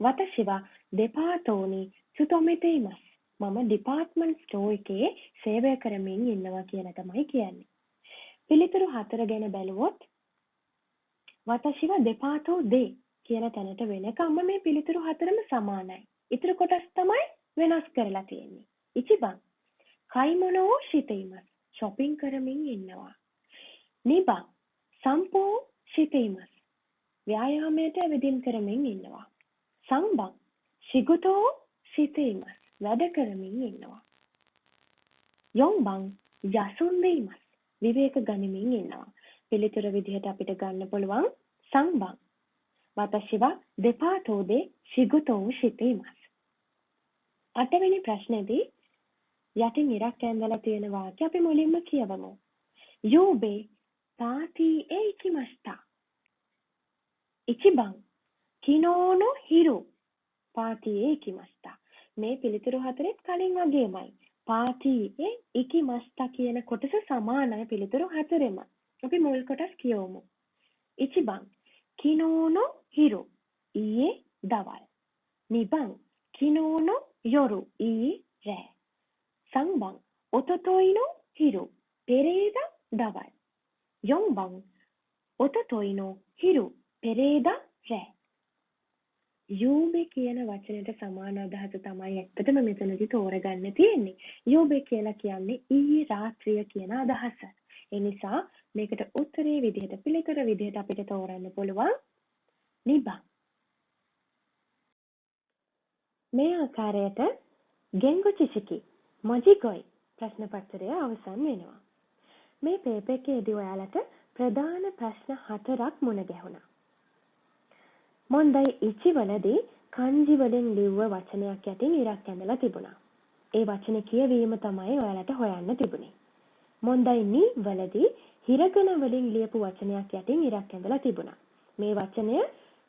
වතශිව දෙපාතෝනි සුතොමෙතේමස්. මම ඩිපාර්ට්මන්ට් ස්ටෝර් එකේ සේවය කරමින් ඉන්නවා කියලා තමයි කියන්නේ. පිළිතුරු 4 ගැන බැලුවොත් වතශිව දෙපාතෝ දේ කියන තැනට වෙනකම්ම මේ පිළිතුරු 4ම සමානයි. ඉතුරු කොටස් තමයි වෙනස් කරලා තියෙන්නේ. ඉචිබන් කයිමොනෝ ශිතේමස්. shopping කරමින් ඉන්නවා. නිබන් සම්පෝ ශිතේමස්. ව්‍යායාමයට ඇවිදින් කරමින් ඉන්නවා. සංබන් shigoto ශිතේමස්. වැඩ කරමින් ඉන්නවා. යොම්බන් යසුන්දේමස්. විවේක ගනිමින් ඉන්නවා. පිළිතුර විදිහට අපිට ගන්න පුළුවන් සංබන් වතශිව දෙපාතෝ දේ shigoto ශිතේමස්. 8 වෙනි ප්‍රශ්නේදී යටින් ඉරක් ඇඳලා තියෙන වාක්‍ය අපි මුලින්ම කියවමු. යෝබේ තාටි ඒ ඉකිමස්තා. ඉචිබන් කිනෝනෝ හිරු පාටි ඒ ඉකිමස්තා. මේ පිළිතුරු 4ත් කලින් වගේමයි. පාටි ඒ ඉකිමස්තා කියන කොටස සමානයි පිළිතුරු 4ෙම. අපි මුල් කොටස් කියවමු. ඉචිබන් කිනෝනෝ හිරු ඊයේ දවල්. නිබන් කිනෝනෝ යොරු ඊයේ රෑ. සංබන් ඔතොතොයිනෝ හිරු පෙරේදා දවල්. යොම්බන් ඔතොතොයිනෝ හිරු පෙරේදා රෑ. යෝබේ කියන වචනයට සමාන අදහස තමයි ඇත්තටම මෙතනදි තෝරගන්න තියෙන්නේ. යෝබේ කියලා කියන්නේ ඊයේ රාත්‍රිය කියන අදහස. ඒ නිසා මේකට උත්තරේ විදිහට පිළිතුර විදිහට අපිට තෝරන්න පුළුවන් නිබන්. මේ ආකාරයට ගෙන්ගො චිචිකි මොජිගොයි ප්‍රශ්න පත්‍රය අවසන් වෙනවා. මේ පේපර් එකේදී ඔයාලට ප්‍රධාන ප්‍රශ්න 4ක් මුණ ගැහුණා. මොන්දයි ඉචි වලදී කන්ජි වලින් ලිව්ව වචනයක් යටින් ඉරක් ඇඳලා තිබුණා. ඒ වචනේ කියවීම තමයි ඔයාලට හොයන්න තිබුණේ. මොන්දයි නී වලදී හිරගන වලින් ලියපු වචනයක් යටින් ඉරක් ඇඳලා තිබුණා. මේ වචනය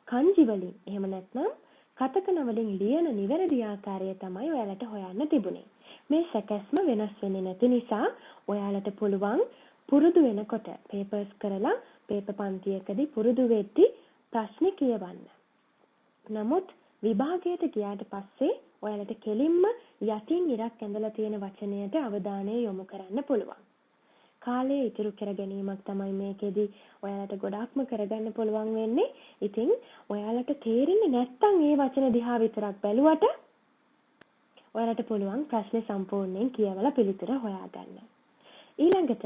කන්ජි වලින් එහෙම නැත්නම් කතකන වලින් ලියන නිවැරදි ආකාරය තමයි ඔයාලට හොයන්න තිබුණේ. මේ සැකස්ම වෙනස් වෙන්නේ නැති නිසා ඔයාලට පුළුවන් පුරුදු වෙනකොට පේපර්ස් කරලා පේපර් පන්තියකදී පුරුදු වෙද්දී ප්‍රශ්නේ කියවන්න. නමුත් විභාගයට ගියාට පස්සේ ඔයාලට කෙලින්ම යටින් ඉරක් ඇඳලා තියෙන වචනයට අවධානය යොමු කරන්න පුළුවන්. කාලය ඉතුරු කර ගැනීමක් තමයි මේකෙදි ඔයාලට ගොඩාක්ම කරගන්න පුළුවන් වෙන්නේ. ඉතින් ඔයාලට තේරෙන්නේ නැත්නම් මේ වචන දිහා විතරක් බැලුවට ඔයාලට පුළුවන් ප්‍රශ්නේ සම්පූර්ණයෙන් කියවලා පිළිතුර හොයාගන්න. ඊළඟට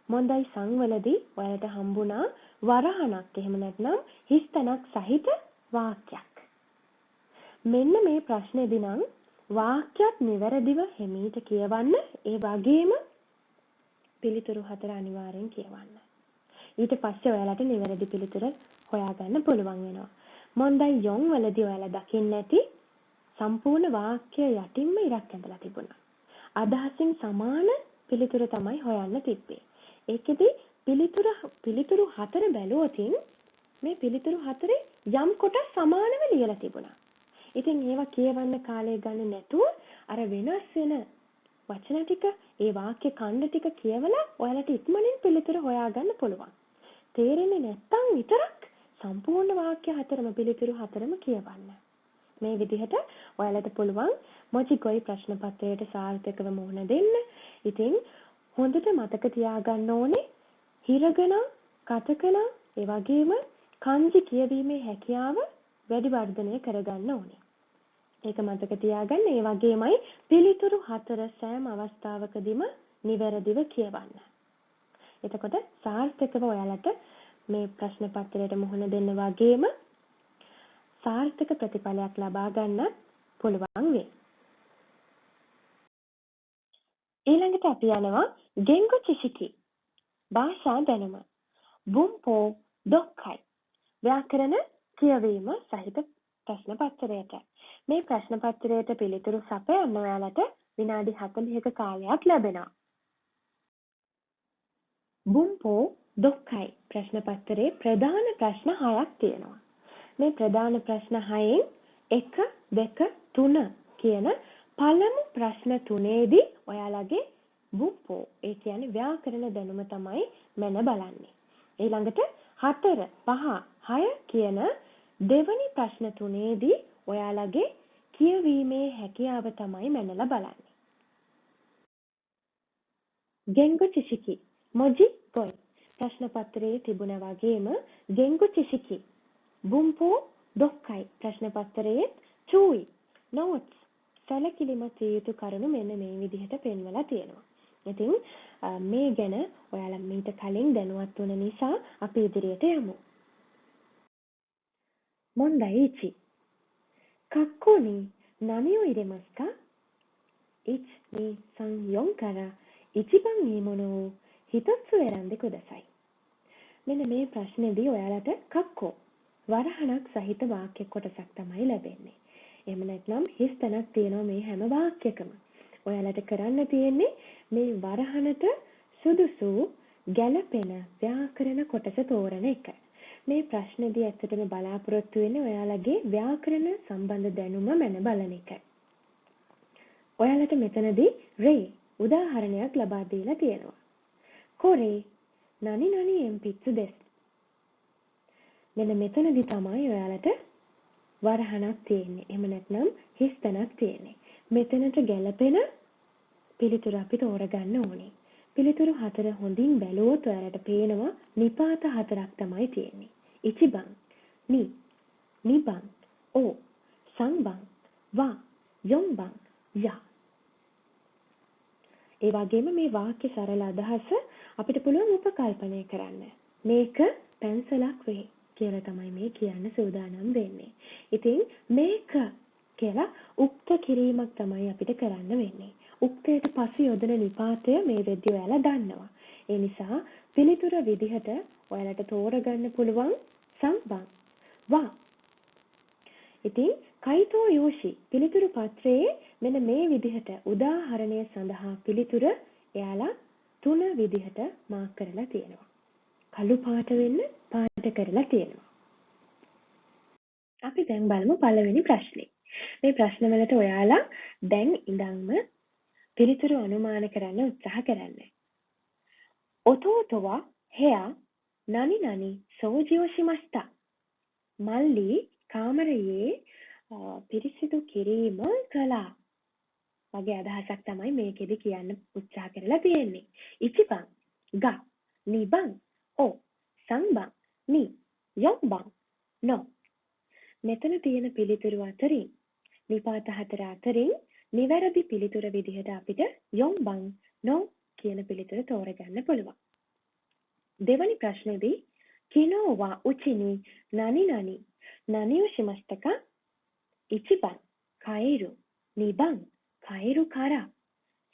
මොන්දයි සංවලදී ඔයාලට හම්බුණා වරහණක් එහෙම නැත්නම් හිස්තැනක් සහිත වාක්‍යයක්. මෙන්න මේ ප්‍රශ්නේදී නම් වාක්‍යයක් නිවැරදිව හිමීට කියවන්න, ඒ වගේම පිළිතුරු 4 අනිවාර්යෙන් කියවන්න. ඊට පස්සේ ඔයාලට නිවැරදි පිළිතුර හොයාගන්න පුළුවන් වෙනවා. මොන්දයි යොන් වලදී ඔයාලා දකින්න ඇති සම්පූර්ණ වාක්‍ය යටින්ම ඉරක් ඇඳලා තිබුණා. අදහසින් සමාන පිළිතුර තමයි හොයන්න තිබ්බේ. ඒකෙදි පිළිතුරු 4 බැලුවොතින් මේ පිළිතුරු 4 යම් කොටස් සමානව ලියලා තිබුණා. ඉතින් ඒවා කියවන්න කාලය ගන්න නැතුව අර වෙනස් වෙන වචන ටික, ඒ වාක්‍ය ඛණ්ඩ ටික කියවලා ඔයාලට ඉක්මනින් පිළිතුර හොයාගන්න පුළුවන්. තේරෙන්නේ නැත්නම් විතරක් සම්පූර්ණ වාක්‍ය 4ම පිළිතුරු 4ම කියවන්න. මේ විදිහට ඔයාලට පුළුවන් මොජිගොයි ප්‍රශ්න පත්‍රයට සාර්ථකව මුහුණ දෙන්න. ඉතින් හොඳට මතක තියාගන්න ඕනේ හිරගණන්, කතකණන්, ඒ වගේම kanji කියවීමේ හැකියාව වැඩි වර්ධනය කරගන්න ඕනේ. ඒක මතක තියාගන්න. ඒ වගේමයි පිළිතුරු 4 සෑම අවස්ථාවකදීම නිවැරදිව කියවන්න. එතකොට සාර්ථකව ඔයාලට මේ ප්‍රශ්න පත්‍රයට මුහුණ දෙන්න වගේම සාර්ථක ප්‍රතිඵලයක් ලබා ගන්න පුළුවන් වෙයි. ඊළඟට අපි යනවා ගෙන්ගු චිෂිකි භාෂා දැනුම බුම්පෝ දොක්කයි ව්‍යාකරණ කියවීම සහිත ප්‍රශ්න පත්‍රයට. මේ ප්‍රශ්න පත්‍රයට පිළිතුරු සපයන්න ඔයාලට විනාඩි 40ක කාලයක් ලැබෙනවා. බුම්පෝ දොක්කයි ප්‍රශ්න පත්‍රයේ ප්‍රධාන ප්‍රශ්න 6ක් තියෙනවා. මේ ප්‍රධාන ප්‍රශ්න 6න් 1, 2, 3 කියන පළමු ප්‍රශ්න 3ේදී ඔයාලගේ බුම්පෝ ඒ කියන්නේ ව්‍යාකරණ දැනුම තමයි මන බලන්නේ. ඊළඟට 4, 5, 6 කියන දෙවනි ප්‍රශ්න 3ේදී ඔයාලගේ කියවීමේ හැකියාව තමයි මනලා බලන්නේ. ගෙන්ගු චිෂිකි මොජි ගොයි ප්‍රශ්න පත්‍රයේ තිබුණා වගේම ගෙන්ගු චිෂිකි බුම්පෝ දොක්කයි ප්‍රශ්න පත්‍රයේ චූයි නෝට්ස් සැලකිලිමත් යුතු කරුණු මෙන්න මේ විදිහට පෙන්වලා තියෙනවා. ඉතින් මේ ගැන ඔයාලා මීට කලින් දැනුවත් වුණ නිසා අපි ඉදිරියට යමු. මොන්දයි 1. 学校に何を入れますか 1, 2, 3, 4から一番いいものを一つ選んでください. මෙන්න මේ ප්‍රශ්නේදී ඔයාලට කක්කෝ වරහණක් සහිත වාක්‍ය කොටසක් තමයි ලැබෙන්නේ. එහෙම නැත්නම් හිස් තැනක් තියෙනවා මේ හැම වාක්‍යකම. ඔයාලට කරන්න තියෙන්නේ මේ වරහණට සුදුසු ගැළපෙන ව්‍යාකරණ කොටස තෝරන එක. මේ ප්‍රශ්නේදී ඇත්තටම බලාපොරොත්තු වෙන්නේ ඔයාලගේ ව්‍යාකරණ සම්බන්ධ දැනුම මන බලන එක. ඔයාලට මෙතනදී රේ උදාහරණයක් ලබා දීලා තියෙනවා. කොරේ නනි නනි එම්පිත්සු දෙස්. මෙන්න මෙතනදී තමයි ඔයාලට වරහණක් තියෙන්නේ. එහෙම නැත්නම් හිස් තැනක් තියෙන්නේ. මෙතනට ගැළපෙන පිළිතුර අපි තෝරගන්න ඕනේ. පිළිතුරු 4 හොඳින් බැලුවොත් ඔයාලට පේනවා නිපාත 4ක් තමයි තියෙන්නේ. ඉචිබන්, නි, නිබන්, ඕ, සංබන්, වා, යොන්බන්, යා. ඒ වගේම මේ වාක්‍ය සරල අදහස අපිට පුළුවන් උපකල්පනය කරන්න. මේක පැන්සලක් වේ කියලා තමයි මේ කියන්න සූදානම් වෙන්නේ. ඉතින් මේක කියලා උක්ත කිරීමක් තමයි අපිට කරන්න වෙන්නේ. උක්තයට පසු යොදන නිපාතය මේ වෙද්දී ඔයාලා දන්නවා. ඒ නිසා පිළිතුර විදිහට ඔයාලට තෝරගන්න පුළුවන් සංබන් වා. ඉතින් කයිතෝ යෝෂි පිළිතුරු පත්‍රයේ මෙන්න මේ විදිහට උදාහරණය සඳහා පිළිතුර එයාලා 3 විදිහට මාක් කරලා තියෙනවා. කළු පාට වෙන්න පාට කරලා තියෙනවා. අපි දැන් බලමු පළවෙනි ප්‍රශ්නේ. මේ ප්‍රශ්නවලට ඔයාලා දැන් ඉඳන්ම පිළිතුරු අනුමාන කරන්න උත්සාහ කරන්න. ඔතෝතෝ වා හෙයා නනි නනි සෝජියෝ shimasita. මල්ලි කාමරයේ පිරිසිදු කිරීම කළා. වගේ අදහසක් තමයි මේකෙදි කියන්න උත්සාහ කරලා තියෙන්නේ. ඉචිබන් ග නිබන් ඔ සංබන් නි යොබන් නො. මෙතන තියෙන පිළිතුරු අතරින් නිපාත හතර අතරින් නිවැරදි පිළිතුර විදිහට අපිට යොබන් නො කියන පිළිතුර තෝරගන්න පුළුවන්. දෙවැනි ප්‍රශ්නේදී කිනෝ වා උචිනි නනි නනි නනියෝ shimasita ka ඉචිබන් කයිරු නිබන් කයිරු කරා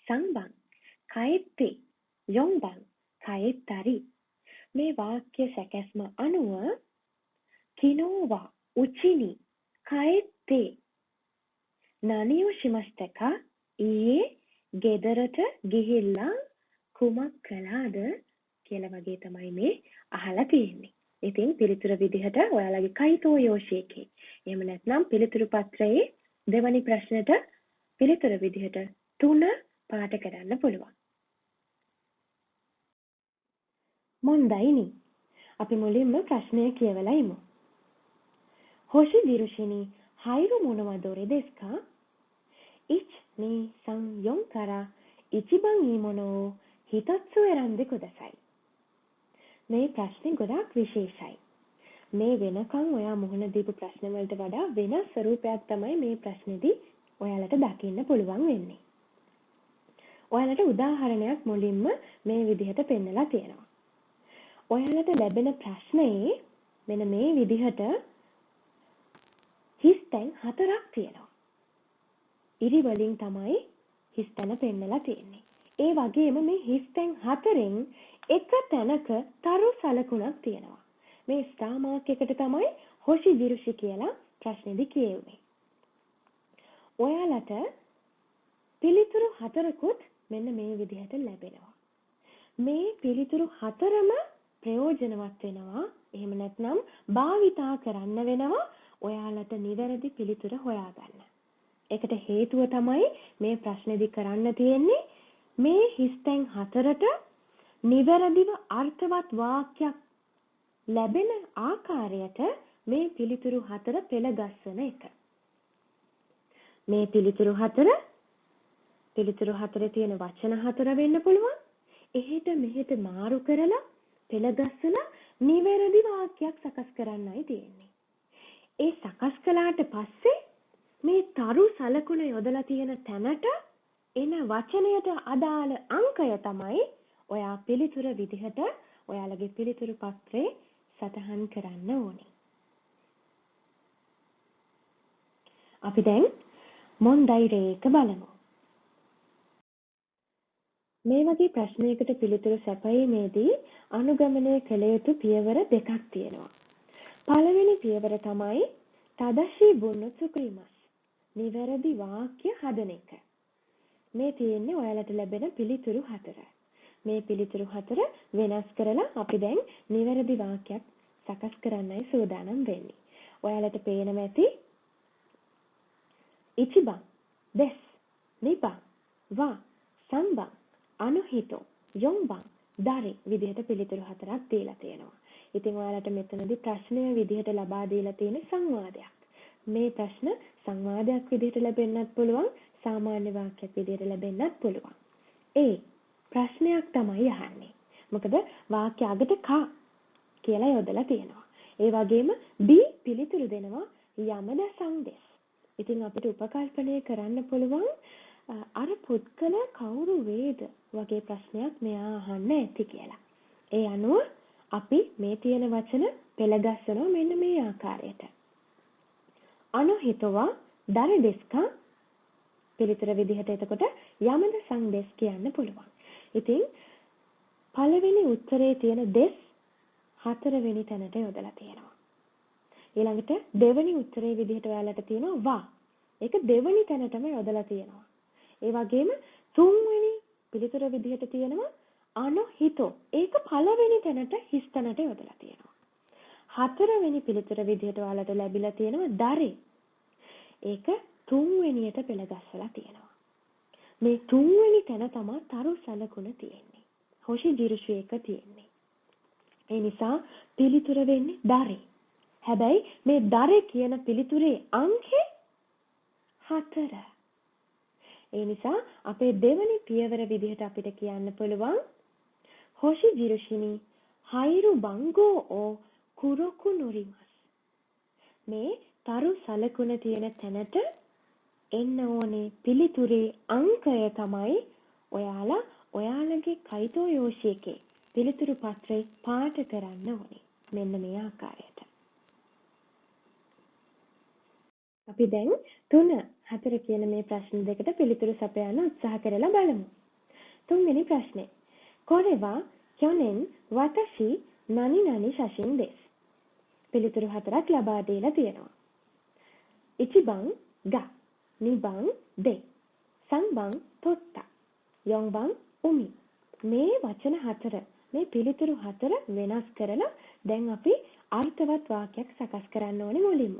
සංබන් කයෙත්තේ යොංබන් කයෙත්තරි. මේ වාක්‍ය සැකැස්ම අනුව කිනෝවා උචිනි කයෙත්තේ නනියෝ shimasita ka ඊයේ ගෙදරට ගිහිල්ලා කුමක් කළාද කියලා වගේ තමයි මේ අහලා තියෙන්නේ. ඉතින් පිළිතුර විදිහට ඔයාලගේ කයිතෝ යෝෂිකේ එහෙම නැත්නම් පිළිතුරු පත්‍රයේ දෙවැනි ප්‍රශ්නෙට පිළිතුර විදිහට 3 පාට කරන්න පුළුවන්. මොන්දයිනි. අපි මුලින්ම ප්‍රශ්නය කියවලා ඉමු. හොෂි දිරුෂිනි හයිරු මොනවදොරේ දෙස්කා? ඉච් නී සන් යොන් කරා ඉචිබන් ඊ මොනෝ හිතත්සු එරන්දේ කුදසයි. මේ ප්‍රශ්නේ ගොඩාක් විශේෂයි. මේ වෙනකන් ඔයා මුහුණ දීපු ප්‍රශ්න වලට වඩා වෙනස් ස්වරූපයක් තමයි මේ ප්‍රශ්නේදී ඔයාලට දකින්න පුළුවන් වෙන්නේ. ඔයාලට උදාහරණයක් මුලින්ම මේ විදිහට පෙන්නලා තියෙනවා. ඔයාලට ලැබෙන ප්‍රශ්නේ මෙන්න මේ විදිහට හිස්තැන් 4ක් තියෙනවා. ඉරි වලින් තමයි හිස්තැන පෙන්නලා තියෙන්නේ. ඒ වගේම මේ හිස්තැන් 4න් එක තැනක තරු සලකුණක් තියෙනවා. මේ ස්ටාර් මාක් එකට තමයි හොෂි දිරුෂි කියලා ප්‍රශ්නේදී කියෙන්නේ. ඔයාලට පිළිතුරු 4කුත් මෙන්න මේ විදිහට ලැබෙනවා. මේ පිළිතුරු 4ම ප්‍රයෝජනවත් වෙනවා. එහෙම නැත්නම් භාවිතා කරන්න වෙනවා ඔයාලට නිවැරදි පිළිතුර හොයාගන්න. ඒකට හේතුව තමයි මේ ප්‍රශ්නේදී කරන්න තියෙන්නේ මේ හිස්තැන් 4ට නිවැරදිව අර්ථවත් වාක්‍යයක් ලැබෙන ආකාරයට මේ පිළිතුරු 4 පෙළගස්වන එක. මේ පිළිතුරු 4 තියෙන වචන 4 වෙන්න පුළුවන්. එහෙට මෙහෙට මාරු කරලා පෙළගස්සලා නිවැරදි වාක්‍යයක් සකස් කරන්නයි තියෙන්නේ. ඒ සකස් කළාට පස්සේ මේ තරු සලකුණ යොදලා තියෙන තැනට එන වචනයට අදාළ අංකය තමයි ඔයා පිළිතුර විදිහට ඔයාලගේ පිළිතුරු පත්‍රේ සටහන් කරන්න ඕනේ. අපි දැන් මොන්ඩයිරේක බලමු. මේ වගේ ප්‍රශ්නයකට පිළිතුරු සැපයීමේදී අනුගමනය කළ යුතු පියවර දෙකක් තියෙනවා. පළවෙනි පියවර තමයි තදශී බුන්නොත්සු ක්‍රීමස්. නිවැරදි වාක්‍ය හදන එක. මේ තියෙන්නේ ඔයාලට ලැබෙන පිළිතුරු 4. මේ පිළිතුරු 4 වෙනස් කරලා අපි දැන් නිවැරදි වාක්‍යයක් සකස් කරන්නයි සූදානම් වෙන්නේ. ඔයාලට පේනවා ඇති ඉචිබන් දෙස් නිබන් වා සංබන් අනුහිතෝ යොම්බන් දාරි විදිහට පිළිතුරු 4ක් දීලා තියෙනවා. ඉතින් ඔයාලට මෙතනදී ප්‍රශ්නය විදිහට ලබා දීලා තියෙන සංවාදයක්. මේ ප්‍රශ්න සංවාදයක් විදිහට ලැබෙන්නත් පුළුවන්, සාමාන්‍ය වාක්‍යයක් විදිහට ලැබෙන්නත් පුළුවන්. ඒ ප්‍රශ්නයක් තමයි අහන්නේ. මොකද වාක්‍ය අගට කා කියලා යොදලා තියෙනවා. ඒ වගේම B පිළිතුරු දෙනවා යමද සංදෙස්. ඉතින් අපිට උපකල්පනය කරන්න පුළුවන් අර පුද්ගල කවුරු වේද වගේ ප්‍රශ්නයක් මෙයා අහන්න ඇති කියලා. ඒ අනුව අපි මේ තියෙන වචන පෙළගස්සනවා මෙන්න මේ ආකාරයට. අනුහිතවා දර දෙස්කා පිළිතුර විදිහට එතකොට යමද සංදෙස් කියන්න පුළුවන්. ඉතින් පළවෙනි උත්තරේ තියෙන දෙස් 4 වෙනි තැනට යොදලා තියෙනවා. ඊළඟට දෙවෙනි උත්තරේ විදිහට ඔයාලට තියෙනවා වා. ඒක දෙවෙනි තැනටම යොදලා තියෙනවා. ඒ වගේම තුන්වෙනි පිළිතුර විදිහට තියෙනවා අනුහිතෝ. ඒක පළවෙනි තැනට හිස් තැනට යොදලා තියෙනවා. හතරවෙනි පිළිතුර විදිහට ඔයාලට ලැබිලා තියෙනවා දරේ. ඒක තුන්වෙනියට පෙළගස්සලා තියෙනවා. මේ තුන්වෙනි තැන තමයි තරු සලකුණ තියෙන්නේ. හොෂි දිරුෂු එක තියෙන්නේ. ඒ නිසා පිළිතුර වෙන්නේ දරේ. හැබැයි මේ දරේ කියන පිළිතුරේ අංකය 4. ඒ නිසා අපේ දෙවනි පියවර විදිහට අපිට කියන්න පුළුවන් හොෂි ජිරුෂිනි හයිරු බංගෝ ඕ කුරොකු නොරිමස්. මේ තරු සලකුණ තියෙන තැනට එන්න ඕනේ පිළිතුරේ අංකය තමයි ඔයාලා ඔයාලගේ කයිතෝ යෝෂි එකේ පිළිතුරු පත්‍රේ පාට කරන්න ඕනේ. මෙන්න මේ ආකාරයට. අපි දැන් 3, 4 කියන මේ ප්‍රශ්න දෙකට පිළිතුරු සපයන්න උත්සාහ කරලා බලමු. තුන්වෙනි ප්‍රශ්නේ. කොරෙවා යොනෙන් වතෂි නනි නනි ශෂින් දෙස්. පිළිතුරු 4ක් ලබා දීලා තියෙනවා. ඉචිබං ගා, නිබං දෙ, සංබං තොත්තා, යොංබං උමි. මේ වචන 4 මේ පිළිතුරු 4 වෙනස් කරලා දැන් අපි අර්ථවත් වාක්‍යයක් සකස් කරන්න ඕනේ මුලින්ම.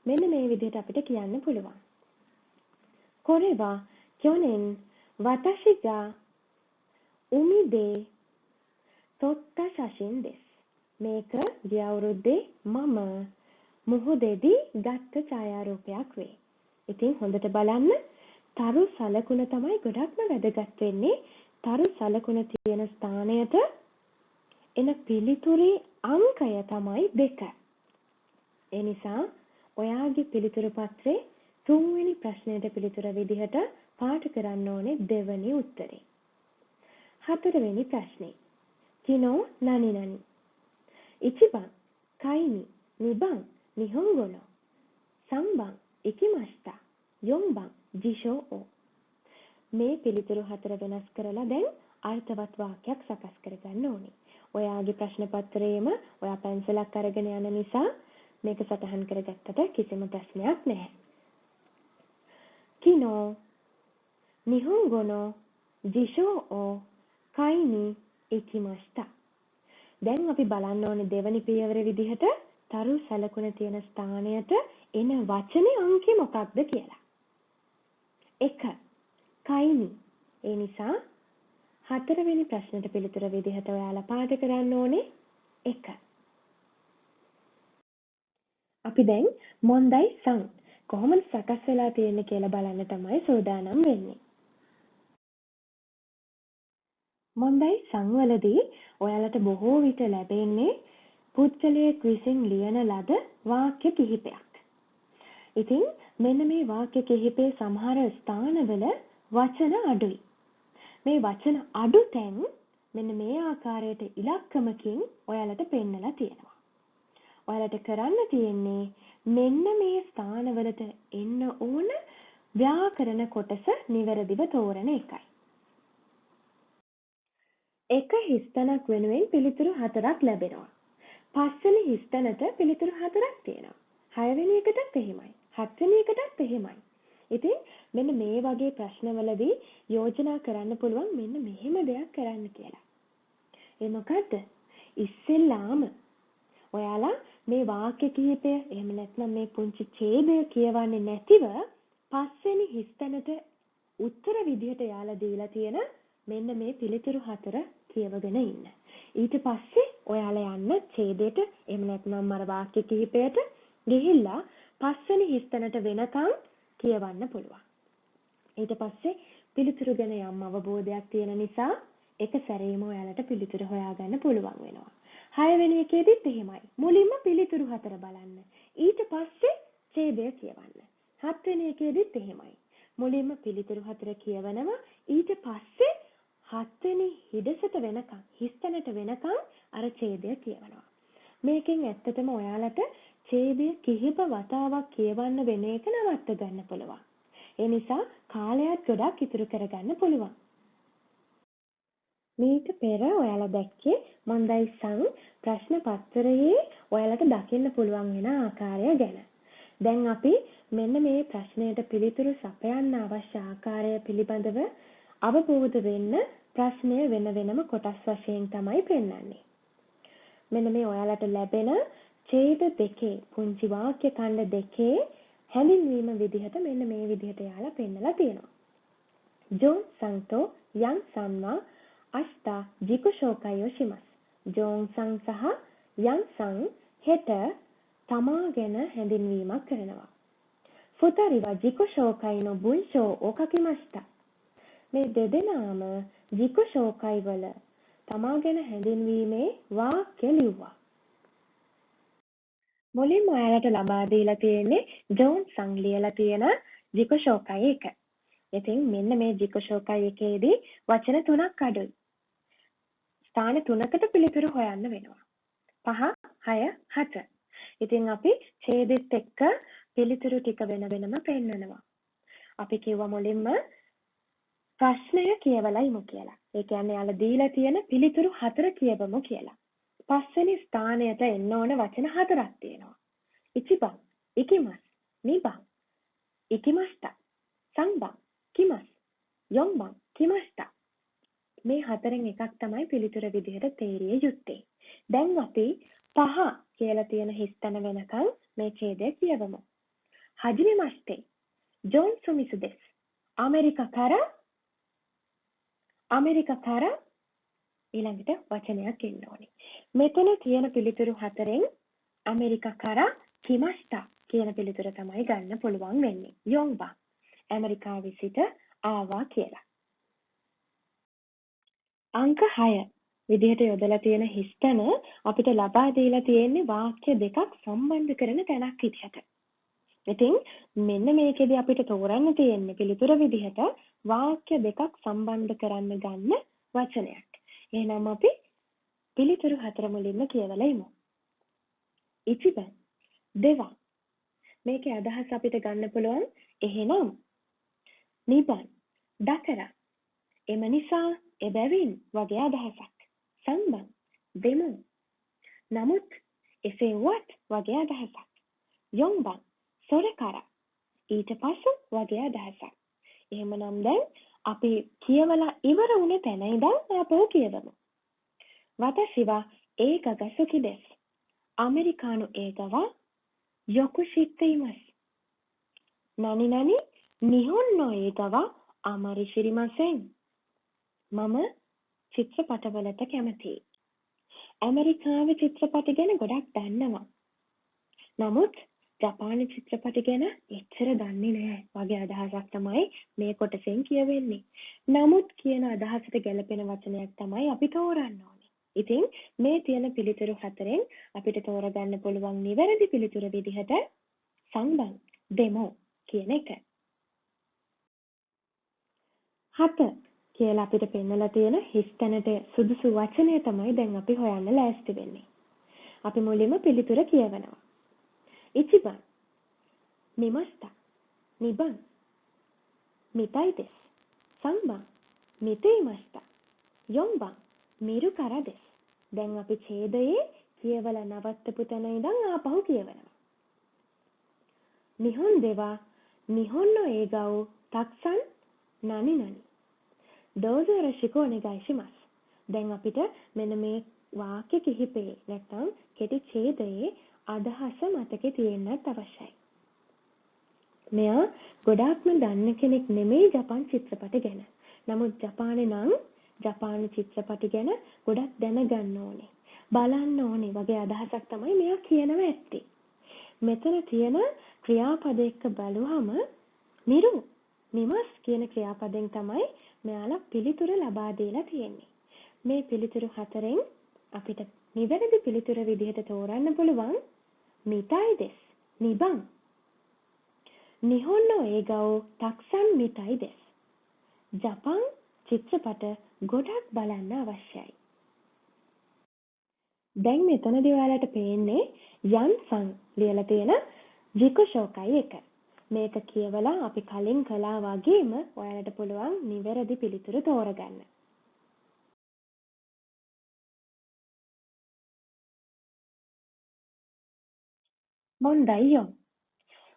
මෙන්න මේ විදිහට අපිට කියන්න පුළුවන්. කොරෙවා යොනෙන් වතෂි ගා උමි දෙ තොත්තා ශෂින් දෙස්. මේක ගිය අවුරුද්දේ මම මුහුදේදී ගත්ත ඡායාරූපයක් වේ. ඉතින් හොඳට බලන්න තරු සලකුණ තමයි ගොඩක්ම වැදගත් වෙන්නේ. තරු සලකුණ තියෙන ස්ථානයට එන පිළිතුරේ අංකය තමයි 2. ඒ නිසා ඔයාගේ පිළිතුරු පත්‍රේ 3 වෙනි ප්‍රශ්නයට පිළිතුර විදිහට පාට කරන්න ඕනේ දෙවැනි උත්තරේ. 4 වෙනි ප්‍රශ්නේ. කිනෝ නනි නනි. ඉචිබං කයිනි නිබං නිහොංගොනෝ සංබං ඉකිමස්තා යොංබං ජිෂෝ ඕ. මේ පිළිතුරු 4 වෙනස් කරලා දැන් අර්ථවත් වාක්‍යයක් සකස් කරගන්න ඕනේ. ඔයාගේ ප්‍රශ්න පත්‍රයේම ඔයා පැන්සලක් අරගෙන යන නිසා මේක සටහන් කරගත්තට කිසිම ප්‍රශ්නයක් නැහැ. කිනෝ නිහොංගොනෝ ජිෂෝ ඕ කයිනි ඉකිමස්තා. දැන් අපි බලන්න ඕනේ දෙවනි පියවර විදිහට තරු සලකුණ තියෙන ස්ථානයට එන වචනේ අංකය මොකක්ද කියලා. 1 කයිනි. ඒ නිසා 4 වෙනි ප්‍රශ්නෙට පිළිතුර විදිහට ඔයාලා පාට කරන්න ඕනේ 1. අපි දැන් මොන්දයි සං කොහොමද සකස් වෙලා තියෙන්නේ කියලා බලන්න තමයි සූදානම් වෙන්නේ. මොන්දයි සංවලදී ඔයාලට බොහෝ විට ලැබෙන්නේ පුද්ගලයෙක් විසින් ලියන ලද වාක්‍ය කිහිපයක්. ඉතින් මෙන්න මේ වාක්‍ය කිහිපේ සමහර ස්ථානවල වචන අඩුයි. මේ වචන අඩු තැන් මෙන්න මේ ආකාරයට ඉලක්කමකින් ඔයාලට පෙන්නලා තියෙනවා. ඔයාලට කරන්න තියෙන්නේ මෙන්න මේ ස්ථානවලට එන්න ඕන ව්‍යාකරණ කොටස නිවැරදිව තෝරන එකයි. එක හිස්තැනක් වෙනුවෙන් පිළිතුරු 4ක් ලැබෙනවා. 5 වෙනි හිස්තැනට පිළිතුරු 4ක් තියෙනවා. 6 වෙනි එකටත් එහෙමයි. 7 වෙනි එකටත් එහෙමයි. ඉතින් මෙන්න මේ වගේ ප්‍රශ්නවලදී යෝජනා කරන්න පුළුවන් මෙන්න මෙහෙම දෙයක් කරන්න කියලා. ඒ මොකද්ද? ඉස්සෙල්ලාම ඔයාලා මේ වාක්‍ය කිහිපය එහෙම නැත්නම් මේ පුංචි ඡේදය කියවන්නේ නැතිව 5 වෙනි හිස්තැනට උත්තර විදිහට යාලා දීලා තියෙන මෙන්න මේ පිළිතුරු 4 කියවගෙන ඉන්න. ඊට පස්සේ ඔයාලා යන්න ඡේදයට එහෙම නැත්නම් අර වාක්‍ය කිහිපයට ගිහිල්ලා 5 වෙනි හිස්තැනට වෙනකන් කියවන්න පුළුවන්. ඊට පස්සේ පිළිතුරු ගැන යම් අවබෝධයක් තියෙන නිසා එක සැරේම ඔයාලට පිළිතුරු හොයාගන්න පුළුවන් වෙනවා. 6 වෙනි එකේදීත් එහෙමයි. මුලින්ම පිළිතුරු 4 බලන්න. ඊට පස්සේ ඡේදය කියවන්න. 7 වෙනි එකේදීත් එහෙමයි. මුලින්ම පිළිතුරු 4 කියවනවා. ඊට පස්සේ 7 වෙනි හිඩසට වෙනකන් හිස්තැනට වෙනකන් අර ඡේදය කියවනවා. මේකෙන් ඇත්තටම ඔයාලට ඡේදය කිහිප වතාවක් කියවන්න වෙන එක නවත්ත ගන්න පුළුවන්. ඒ නිසා කාලයක් ගොඩක් ඉතුරු කරගන්න පුළුවන්. මේක පෙර ඔයාලා දැක්කේ මොන්දයි සං ප්‍රශ්න පත්‍රයේ ඔයාලට දකින්න පුළුවන් වෙන ආකාරය ගැන. දැන් අපි මෙන්න මේ ප්‍රශ්නයට පිළිතුරු සපයන්න අවශ්‍ය ආකාරය පිළිබඳව අවබෝධ වෙන්න ප්‍රශ්නය වෙන වෙනම කොටස් වශයෙන් තමයි පෙන්වන්නේ. මෙන්න මේ ඔයාලට ලැබෙන ඡේද දෙකේ පුංචි වාක්‍ය ඛණ්ඩ දෙකේ හැඳින්වීම විදිහට මෙන්න මේ විදිහට යාලා පෙන්නලා තියෙනවා. ජොන් සංතෝ යන් සම්මා අෂ්ටා ජිකුෂෝකයෝ shimasu. ජෝන්සන් සහ යන්සන් හෙට තමා ගැන හැඳින්වීමක් කරනවා. 2人は自己紹介の文章を書きました. මේ දෙදෙනාම 自己紹介වල තමා ගැන හැඳින්වීමේ වාක්‍ය ලිව්වා. මුලින්ම ඔයාලට ලබා දීලා තියෙන්නේ ජෝන්සන් ලියලා තියෙන 自己紹介එක. ඉතින් මෙන්න මේ 自己紹介එකේදී වචන 3ක් අඩුයි. ස්ථාන 3කට පිළිතුරු හොයන්න වෙනවා. 5, 6, 7. ඉතින් අපි ඡේදෙත් එක්ක පිළිතුරු ටික වෙන වෙනම පෙන්නනවා. අපි කිව්වා මුලින්ම ප්‍රශ්නය කියවලා ඉමු කියලා. ඒ කියන්නේ යාළ දීලා තියෙන පිළිතුරු 4 කියවමු කියලා. පස්වෙනි ස්ථානයට එන්න ඕන වචන 4ක් තියෙනවා. 1番、行きます。2番、行きました。3番、来ます。4番、来ました。මේ හතරෙන් එකක් තමයි පිළිතුර විදිහට තේරිය යුත්තේ. දැන් අපි 5 කියලා තියෙන හිස්තැන වෙනකන් මේ ඡේදය කියවමු. හජිමේ මස්තේ. ජෝන්සන් මිසු දෙස්. අමෙරිකා කර ඊළඟට වචනයක් එන්න ඕනේ. මෙතන තියෙන පිළිතුරු 4න් අමෙරිකා කර කිමස්ටා කියන පිළිතුර තමයි ගන්න පුළුවන් වෙන්නේ. යොන්බා ඇමරිකාවේ සිට ආවා කියලා. අංක 6 විදිහට යොදලා තියෙන හිස්තැන අපිට ලබා දීලා තියෙන්නේ වාක්‍ය දෙකක් සම්බන්ධ කරන තැනක් විදිහට. ඉතින් මෙන්න මේකෙදි අපිට තෝරන්න තියෙන්නේ පිළිතුර විදිහට වාක්‍ය දෙකක් සම්බන්ධ කරන්න ගන්න වචනයක්. එහෙනම් අපි පිළිතුරු 4 මුලින්ම කියවලා ඉමු. 1 番, 2番. මේකේ අදහස අපිට ගන්න පුළුවන් එහෙනම් 2 番, だから එම නිසා එබැවින් වගේ අදහසක්. 3 番, でも නමුත් එසේ වුවත් වගේ අදහසක්. 4 番, それから ඊට පසු වගේ අදහසක්. එහෙමනම් දැන් අපි කියවලා ඉවර වුණ තැන ඉඳන් ආපහු කියවමු. 私は映画が好きです。アメリカの映画はよく知っています。何々日本の映画はあまり知りません. මම චිත්‍රපටවලට කැමතියි. ඇමරිකාවේ චිත්‍රපට ගැන ගොඩක් දන්නවා. නමුත් ජපානයේ චිත්‍රපට ගැන එච්චර දන්නේ නැහැ වගේ අදහසක් තමයි මේ කොටසෙන් කියවෙන්නේ. නමුත් කියන අදහසට ගැලපෙන වචනයක් තමයි අපි තෝරන්න ඕනේ. ඉතින් මේ තියෙන පිළිතුරු 4න් අපිට තෝරගන්න පුළුවන් නිවැරදි පිළිතුර විදිහට සම්බන් දෙමෝ කියන එක. 7 කියලා අපිට පෙන්නලා තියෙන හිස්තැනට සුදුසු වචනය තමයි දැන් අපි හොයන්න ලෑස්ති වෙන්නේ. අපි මුලින්ම පිළිතුර කියවනවා. 1番、見ました。2番、見たいです。3番、見ていました。4番、見るからです. දැන් අපි ඡේදයේ කියවලා නවත්තපු තැන ඉඳන් ආපහු කියවනවා. 日本では日本の映画をたくさん何々どうぞよろしくお願いします. දැන් අපිට මෙන්න මේ වාක්‍ය කිහිපේ නැත්නම් කෙටි ඡේදයේ අදහස මතකේ තියෙන්නත් අවශ්‍යයි. මෙයා ගොඩාක්ම දන්න කෙනෙක් නෙමෙයි ජපාන් චිත්‍රපට ගැන. නමුත් ජපානයේ නම් ජපානි චිත්‍රපට ගැන ගොඩක් දැනගන්න ඕනේ. බලන්න ඕනේ වගේ අදහසක් තමයි මෙයා කියනවා ඇත්තේ. මෙතන තියෙන ක්‍රියාපද එක්ක බලුවම නිරු නිමස් කියන ක්‍රියාපදයෙන් තමයි මෙයාලා පිළිතුර ලබා දීලා තියෙන්නේ. මේ පිළිතුරු 4න් අපිට නිවැරදි පිළිතුර විදිහට තෝරන්න පුළුවන් මිතයි දෙස්. 2 番, 日本の映画をたくさん見たいです. ජපාන් චිත්‍රපට ගොඩක් බලන්න අවශ්‍යයි. දැන් මෙතනදී ඔයාලට පේන්නේ යන්සන් ලියලා තියෙන 自己紹介එක. මේක කියවලා අපි කලින් කළා වගේම ඔයාලට පුළුවන් නිවැරදි පිළිතුරු තෝරගන්න. මොන්ඩයි යොන්.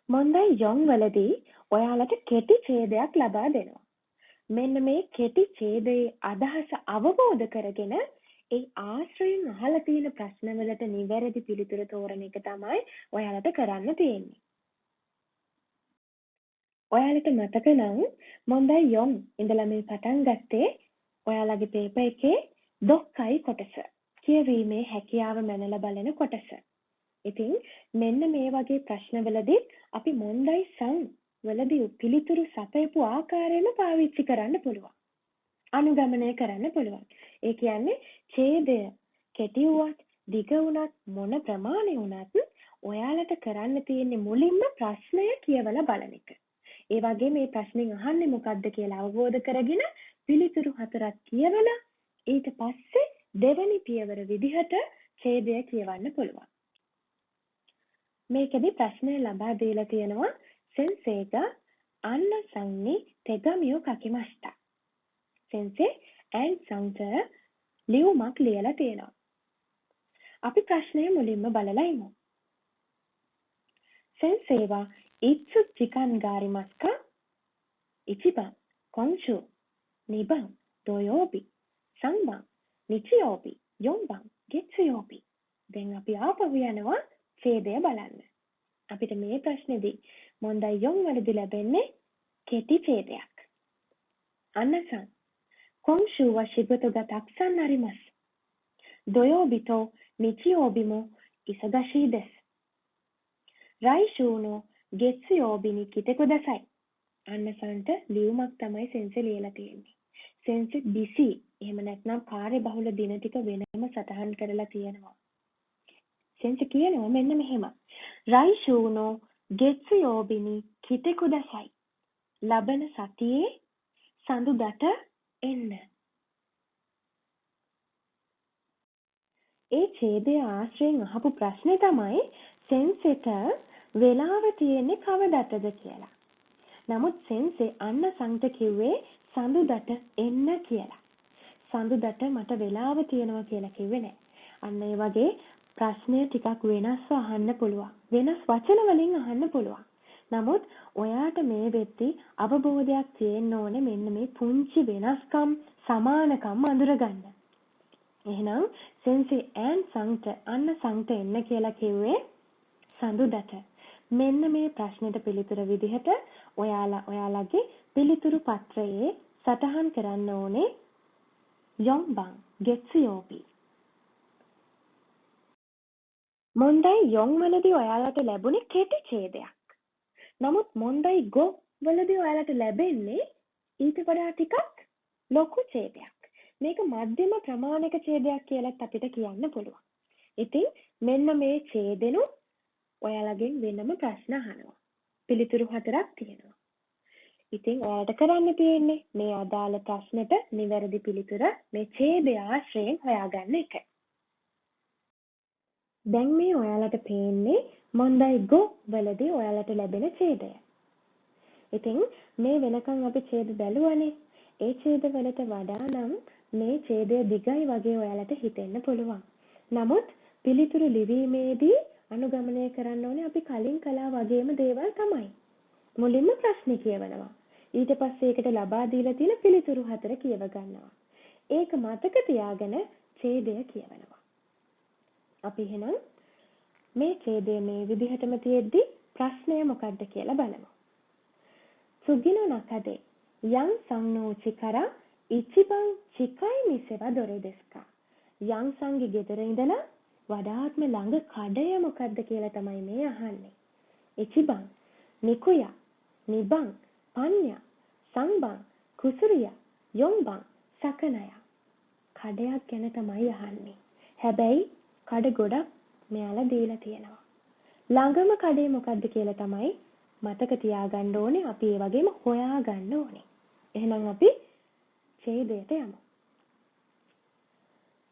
මොන්ඩයි යොන් වලදී ඔයාලට කෙටි ඡේදයක් ලබා දෙනවා. මෙන්න මේ කෙටි ඡේදයේ අදහස අවබෝධ කරගෙන ඒ ආශ්‍රයෙන් අහලා තියෙන ප්‍රශ්නවලට නිවැරදි පිළිතුර තෝරන එක තමයි ඔයාලට කරන්න තියෙන්නේ. ඔයාලට මතක නම් මොන්ඩයි යොන් ඉඳලා මේ පටන් ගත්තේ ඔයාලගේ පේපර් එකේ දොක්කයි කොටස. කියවීමේ හැකියාව මැනලා බලන කොටස. ඉතින් මෙන්න මේ වගේ ප්‍රශ්නවලදී අපි මොන්දයි සම් වලදී පිළිතුරු සපයපු ආකාරයෙන්ම පාවිච්චි කරන්න පුළුවන්. අනුගමනය කරන්න පුළුවන්. ඒ කියන්නේ ඡේදය කෙටි වුවත් දිග වුණත් මොන ප්‍රමාණය වුණත් ඔයාලට කරන්න තියෙන්නේ මුලින්ම ප්‍රශ්නය කියවලා බලන එක. ඒ වගේ මේ ප්‍රශ්نين අහන්නේ මොකද්ද කියලා අවබෝධ කරගෙන පිළිතුරු හතරක් කියවලා ඊට පස්සේ දෙවෙනි පියවර විදිහට ඡේදය කියවන්න පුළුවන්. මේකෙදි ප්‍රශ්නය ලබා දීලා තියෙනවා සෙන්සේග අන්න සංනි තෙගමියෝ කකිමස්ටා. සෙන්සේ ඇන් සංට ලියුමක් ලියලා තියෙනවා. අපි ප්‍රශ්නය මුලින්ම බලලා ඉමු. සෙන්සේවා ඉත්සු චිකන් ගාරිමස්කා ඉචිබන් කොන්ෂු නිබන් දොයෝබි සංබන් නිචියෝබි යොම්බන් ගෙත්සුයෝබි. දැන් අපි ආපහු යනවා ඡේදය බලන්න. අපිට මේ ප්‍රශ්නේදී මොන්දයි යොම් වලදී ලැබෙන්නේ කෙටි ඡේදයක්. අන්නසන් කොන්ෂු ව ශිබතොග තක්සන් අරිමස්. දොයෝබි තෝ නිචියෝබි මෝ ඉසගෂී දෙස්. රයිෂූ නෝ ගෙත්සුයෝබි නි කිතෙකොදසයි. අන්නසන්ට ලියුමක් තමයි සෙන්සේ ලියලා තියෙන්නේ. සෙන්සේ බිසි එහෙම නැත්නම් කාර්යබහුල දින ටික වෙනම සටහන් කරලා තියෙනවා. සෙන්සේ කියනවා මෙන්න මෙහෙම. රයිෂූනෝ ගෙත්සුයෝබිනි කිතෙකුදසයි. ලබන සතියේ සඳුදාට එන්න. ඒ ඡේදය ආශ්‍රයෙන් අහපු ප්‍රශ්නේ තමයි සෙන්සෙට වෙලාව තියෙන්නේ කවදටද කියලා. නමුත් සෙන්සේ අන්න සංට කිව්වේ සඳුදාට එන්න කියලා. සඳුදාට මට වෙලාව තියෙනවා කියලා කිව්වේ නෑ. අන්න ඒ වගේ ප්‍රශ්නය ටිකක් වෙනස්ව අහන්න පුළුවන්. වෙනස් වචන වලින් අහන්න පුළුවන්. නමුත් ඔයාට මේ වෙද්දී අවබෝධයක් තියෙන්න ඕනේ මෙන්න මේ පුංචි වෙනස්කම් සමානකම් අඳුරගන්න. එහෙනම් සෙන්සේ ඇන් සංට අන්න සංට එන්න කියලා කිව්වේ සඳුදාට. මෙන්න මේ ප්‍රශ්නෙට පිළිතුර විදිහට ඔයාලගේ පිළිතුරු පත්‍රයේ සටහන් කරන්න ඕනේ යොම්බන් ගෙත්සුයෝබි. මොන්දයි යොන් වලදී ඔයාලට ලැබුණේ කෙටි ඡේදයක්. නමුත් මොන්දයි ගෝ වලදී ඔයාලට ලැබෙන්නේ ඊට වඩා ටිකක් ලොකු ඡේදයක්. මේක මධ්‍යම ප්‍රමාණික ඡේදයක් කියලාත් අපිට කියන්න පුළුවන්. ඉතින් මෙන්න මේ ඡේදෙනු ඔයාලගෙන් වෙනම ප්‍රශ්න අහනවා. පිළිතුරු හතරක් තියෙනවා. ඉතින් ඔයාලට කරන්න තියෙන්නේ මේ අදාළ ප්‍රශ්නෙට නිවැරදි පිළිතුර මේ ඡේදය ආශ්‍රයෙන් හොයාගන්න එක. දැන් මේ ඔයාලට පේන්නේ මොන්දයි ගෝ වලදී ඔයාලට ලැබෙන ඡේදය. ඉතින් මේ වෙනකන් අපි ඡේද බැලුවනේ. ඒ ඡේද වලට වඩා නම් මේ ඡේදය දිගයි වගේ ඔයාලට හිතෙන්න පුළුවන්. නමුත් පිළිතුරු ලිවීමේදී අනුගමනය කරන්න ඕනේ අපි කලින් කළා වගේම දේවල් තමයි. මුලින්ම ප්‍රශ්නේ කියවනවා. ඊට පස්සේ ඒකට ලබා දීලා තියෙන පිළිතුරු හතර කියව ගන්නවා. ඒක මතක තියාගෙන ඡේදය කියවනවා. අපි එහෙනම් මේ ඡේදය මේ විදිහටම තියෙද්දි ප්‍රශ්නය මොකක්ද කියලා බලමු. සුගිනෝ නකදේ යම් සංනෝචිකර ඉචිබන් චිකයි මිසෙවා දොරේ දෙස්කා. යම් සංගේ ගෙදර ඉඳලා වඩාත්ම ළඟ කඩය මොකක්ද කියලා තමයි මේ අහන්නේ. ඉචිබන් නිකුයා නිබන් පඤ්ඤා සංබන් කුසුරියා යොම්බන් සකනයා. කඩයක් ගැන තමයි අහන්නේ. හැබැයි කඩ ගොඩක් මෙයාලා දීලා තියෙනවා. ළඟම කඩේ මොකද්ද කියලා තමයි මතක තියාගන්න ඕනේ. අපි ඒ වගේම හොයාගන්න ඕනේ. එහෙනම් අපි ඡේදයට යමු.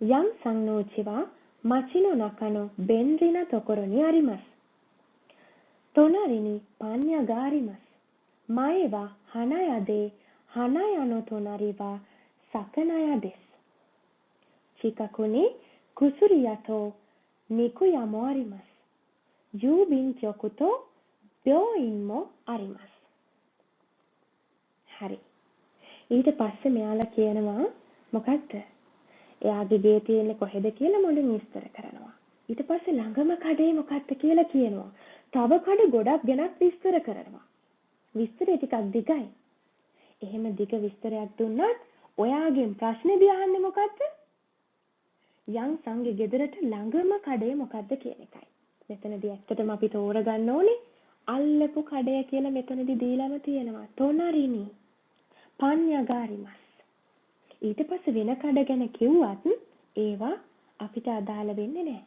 යම් සංනෝචිවා මචිනෝ නකනෝ බෙන්රින තොකොරොනි අරිමස්. තොනරිනි පඤ්ඤා ගාරිමස්. මායවා හනයදේ හනයනෝ තොනරිවා සකනය දෙස්. චිකකුනි කුසුරියතෝ නිකුයමෝ අරිමස්. යූබින් චොකුතෝ බ්‍යෝයින්මෝ අරිමස්. හරි. ඊට පස්සේ මෙයාලා කියනවා මොකක්ද? එයාගේ ගේ තියෙන්නේ කොහෙද කියලා මුලින් විස්තර කරනවා. ඊට පස්සේ ළඟම කඩේ මොකක්ද කියලා කියනවා. තව කඩ ගොඩක් ගැනත් විස්තර කරනවා. විස්තරය ටිකක් දිගයි. එහෙම දිග විස්තරයක් දුන්නත් ඔයාගෙන් ප්‍රශ්නේ දිහාන්නේ මොකද්ද? යන් සංගේ ගෙදරට ළඟම කඩේ මොකද්ද කියන එකයි. මෙතනදී ඇත්තටම අපි තෝරගන්න ඕනේ අල්ලපු කඩය කියලා මෙතනදී දීලාම තියෙනවා. තොනරිනි පඤ්ඤාගාරිමස්. ඊට පස්සේ වෙන කඩ ගැන කිව්වත් ඒවා අපිට අදාළ වෙන්නේ නැහැ.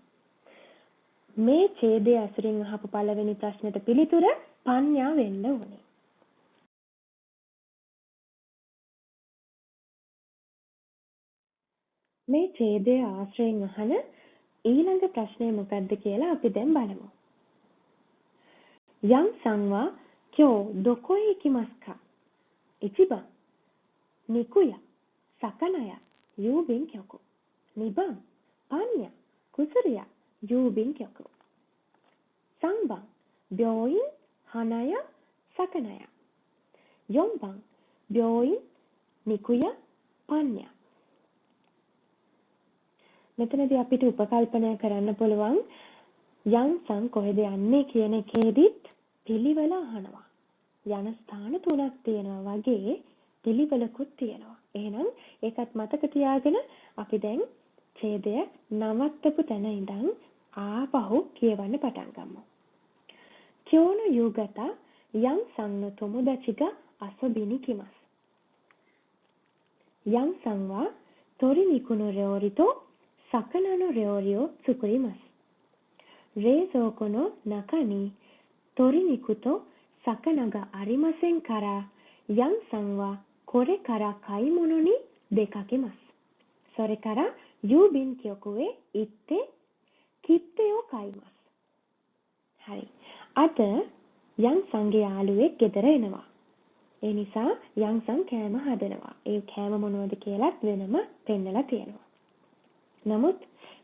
මේ ඡේදයේ අසුරින් අහපු පළවෙනි ප්‍රශ්නෙට පිළිතුර පඤ්ඤා වෙන්න ඕනේ. මේ ඡේදයේ ආශ්‍රයෙන් අහන ඊළඟ ප්‍රශ්නය මොකක්ද කියලා අපි දැන් බලමු. යම් සංවා කෝ දොකොයි කිමස්කා ඉචිබන් නිකුයා සකනයා යූබින් කියකෝ නිබන් පඤ්ඤා කුසරියා යූබින් කියකෝ සංබන් બ્યોයින් හනය සකනය යොම්බන් બ્યોයින් නිකුයා පඤ්ඤා. මෙතනදී අපිට උපකල්පනය කරන්න පුළුවන් යම් සං කොහෙද යන්නේ කියන එකේදීත් පිළිවෙල අහනවා. යන ස්ථාන 3ක් තියෙනවා වගේ පිළිවෙලකුත් තියෙනවා. එහෙනම් ඒකත් මතක තියාගෙන අපි දැන් ඡේදය නවත්තපු තැන ඉඳන් ආපහු කියවන්න පටන් ගමු. කෝන යුගත යම් සංන තොමුදචිග අසබිනි කිමස්. යම් සංවා tori nikuno reorito sakanano reorio tsukurimasu. Reizoukono naka ni tori nikuto sakana ga arimasen kara yan san wa kore kara kaimono ni dekakimasu. Sore kara yubin kyoku e itte kitte o kaimasu. Hari. අද යන් සංගේ යාළුවෙක් ගෙදර එනවා. ඒ නිසා යන් සං කෑම හදනවා. ඒ කෑම මොනවද කියලාත් වෙනම පෙන්නලා තියෙනවා. නමුත්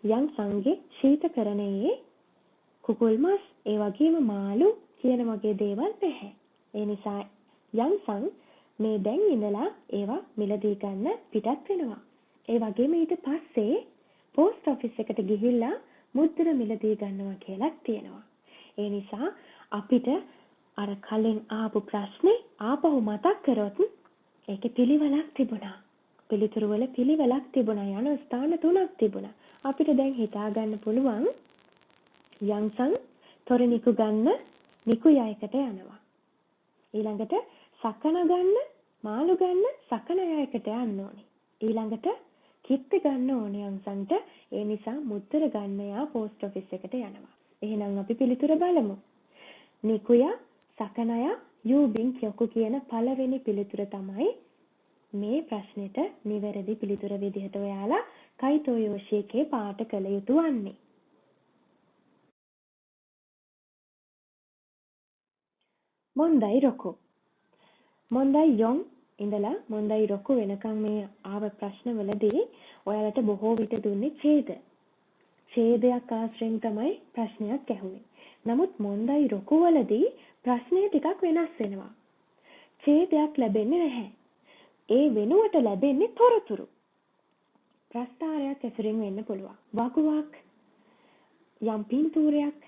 යන් සංගේ ශීතකරණයේ කුකුල් මස් ඒ වගේම මාළු කියන වගේ දේවල් නැහැ. ඒ නිසා යන් සං මේ දැන් ඉඳලා ඒවා මිලදී ගන්න පිටත් වෙනවා. ඒ වගේම ඊට පස්සේ පෝස්ට් ඔෆිස් එකට ගිහිල්ලා මුද්දර මිලදී ගන්නවා කියලාත් තියෙනවා. ඒ නිසා අපිට අර කලින් ආපු ප්‍රශ්නේ ආපහු මතක් කරොත් ඒකේ පිළිවෙලක් තිබුණා. පිළිතුරු වල පිළිවෙලක් තිබුණා. යන ස්ථාන 3ක් තිබුණා. අපිට දැන් හිතා ගන්න පුළුවන් යන්සන් තොරනිකු ගන්න නිකුයයකට යනවා. ඊළඟට සකන ගන්න මාළු ගන්න සකනයයකට යන්න ඕනේ. ඊළඟට කිත්ත ගන්න ඕනේ යන්සන්ට. ඒ නිසා මුද්දර ගන්න යා පෝස්ට් ඔෆිස් එකට යනවා. එහෙනම් අපි පිළිතුර බලමු. නිකුයා සකනයා යූබින් කියකු කියන පළවෙනි පිළිතුර තමයි මේ ප්‍රශ්නෙට නිවැරදි පිළිතුර විදිහට ඔයාලා කයිතෝ යෝෂිකේ පාඨ කළ යුතු වන්නේ. මොන්දයි රොකු. මොන්දයි යොන් ඉඳලා මොන්දයි රොකු වෙනකන් මේ ආව ප්‍රශ්නවලදී ඔයාලට බොහෝ විට දුන්නේ ඡේද. ඡේදයක් ආශ්‍රයෙන් තමයි ප්‍රශ්නයක් ඇහුනේ. නමුත් මොන්දයි රොකු වලදී ප්‍රශ්නය ටිකක් වෙනස් වෙනවා. ඡේදයක් ලැබෙන්නේ නැහැ. ඒ වෙනුවට ලැබෙන්නේ තොරතුරු. ප්‍රස්තාරයක් ඇසුරින් වෙන්න පුළුවන්. වගුවක්, යම් පින්තූරයක්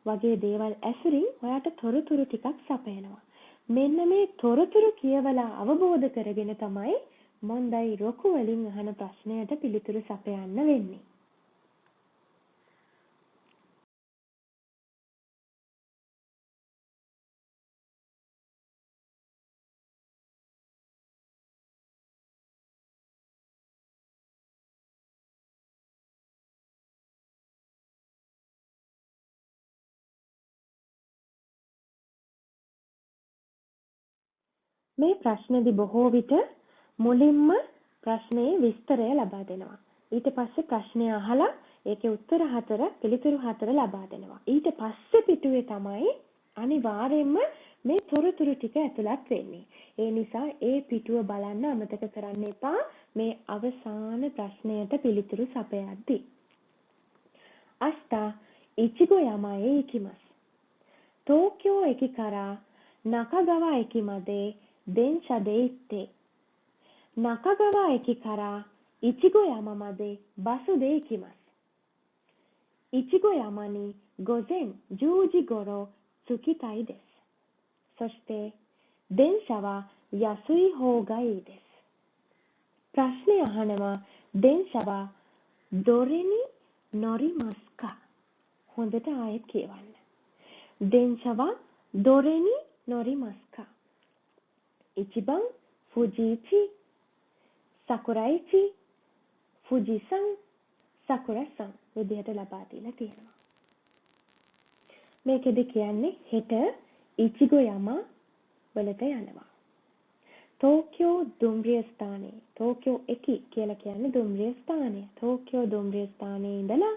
වගේ දේවල් ඇසුරින් ඔයාට තොරතුරු ටිකක් සපයනවා. මෙන්න මේ තොරතුරු කියවලා අවබෝධ කරගෙන තමයි මොන්දයි රොකු වලින් අහන ප්‍රශ්නයට පිළිතුරු සපයන්න වෙන්නේ. මේ ප්‍රශ්නේදී බොහෝ විට මුලින්ම ප්‍රශ්නයේ විස්තරය ලබා දෙනවා. ඊට පස්සේ ප්‍රශ්නය අහලා ඒකේ උත්තර 4 පිළිතුරු 4 ලබා දෙනවා. ඊට පස්සේ පිටුවේ තමයි අනිවාර්යයෙන්ම මේ තොරතුරු ටික ඇතුළත් වෙන්නේ. ඒ නිසා ඒ පිටුව බලන්න අමතක කරන්න එපා මේ අවසාන ප්‍රශ්නයට පිළිතුරු සපයද්දී. අස්තා ඉචිගෝ යමායේ ඉකිමස්. ටෝකියෝ駅から中川駅まで電車で行って中川駅からいちご山までバスで行きます。いちご山に午前10時ごろ着きたいです。そして電車は安い方がいいです. ප්‍රශ්නේ අහනවා 電車は දොරෙනි නොරිමස්කා. හොඳට ආයෙත් කියවන්න. දෙන්සවා දොරෙනි නොරිමස්කා. ඉචිබන් ෆුජීචි සකුරයිචි ෆුජිසන් සකුරසන් විදිහට ලබා දීලා තියෙනවා. මේකෙදි කියන්නේ හෙට ඉචිගෝ යමා වලට යනවා. ටෝකියෝ දුම්රිය ස්ථානයේ ටෝකියෝ එකි කියලා කියන්නේ දුම්රිය ස්ථානය. ටෝකියෝ දුම්රිය ස්ථානයේ ඉඳලා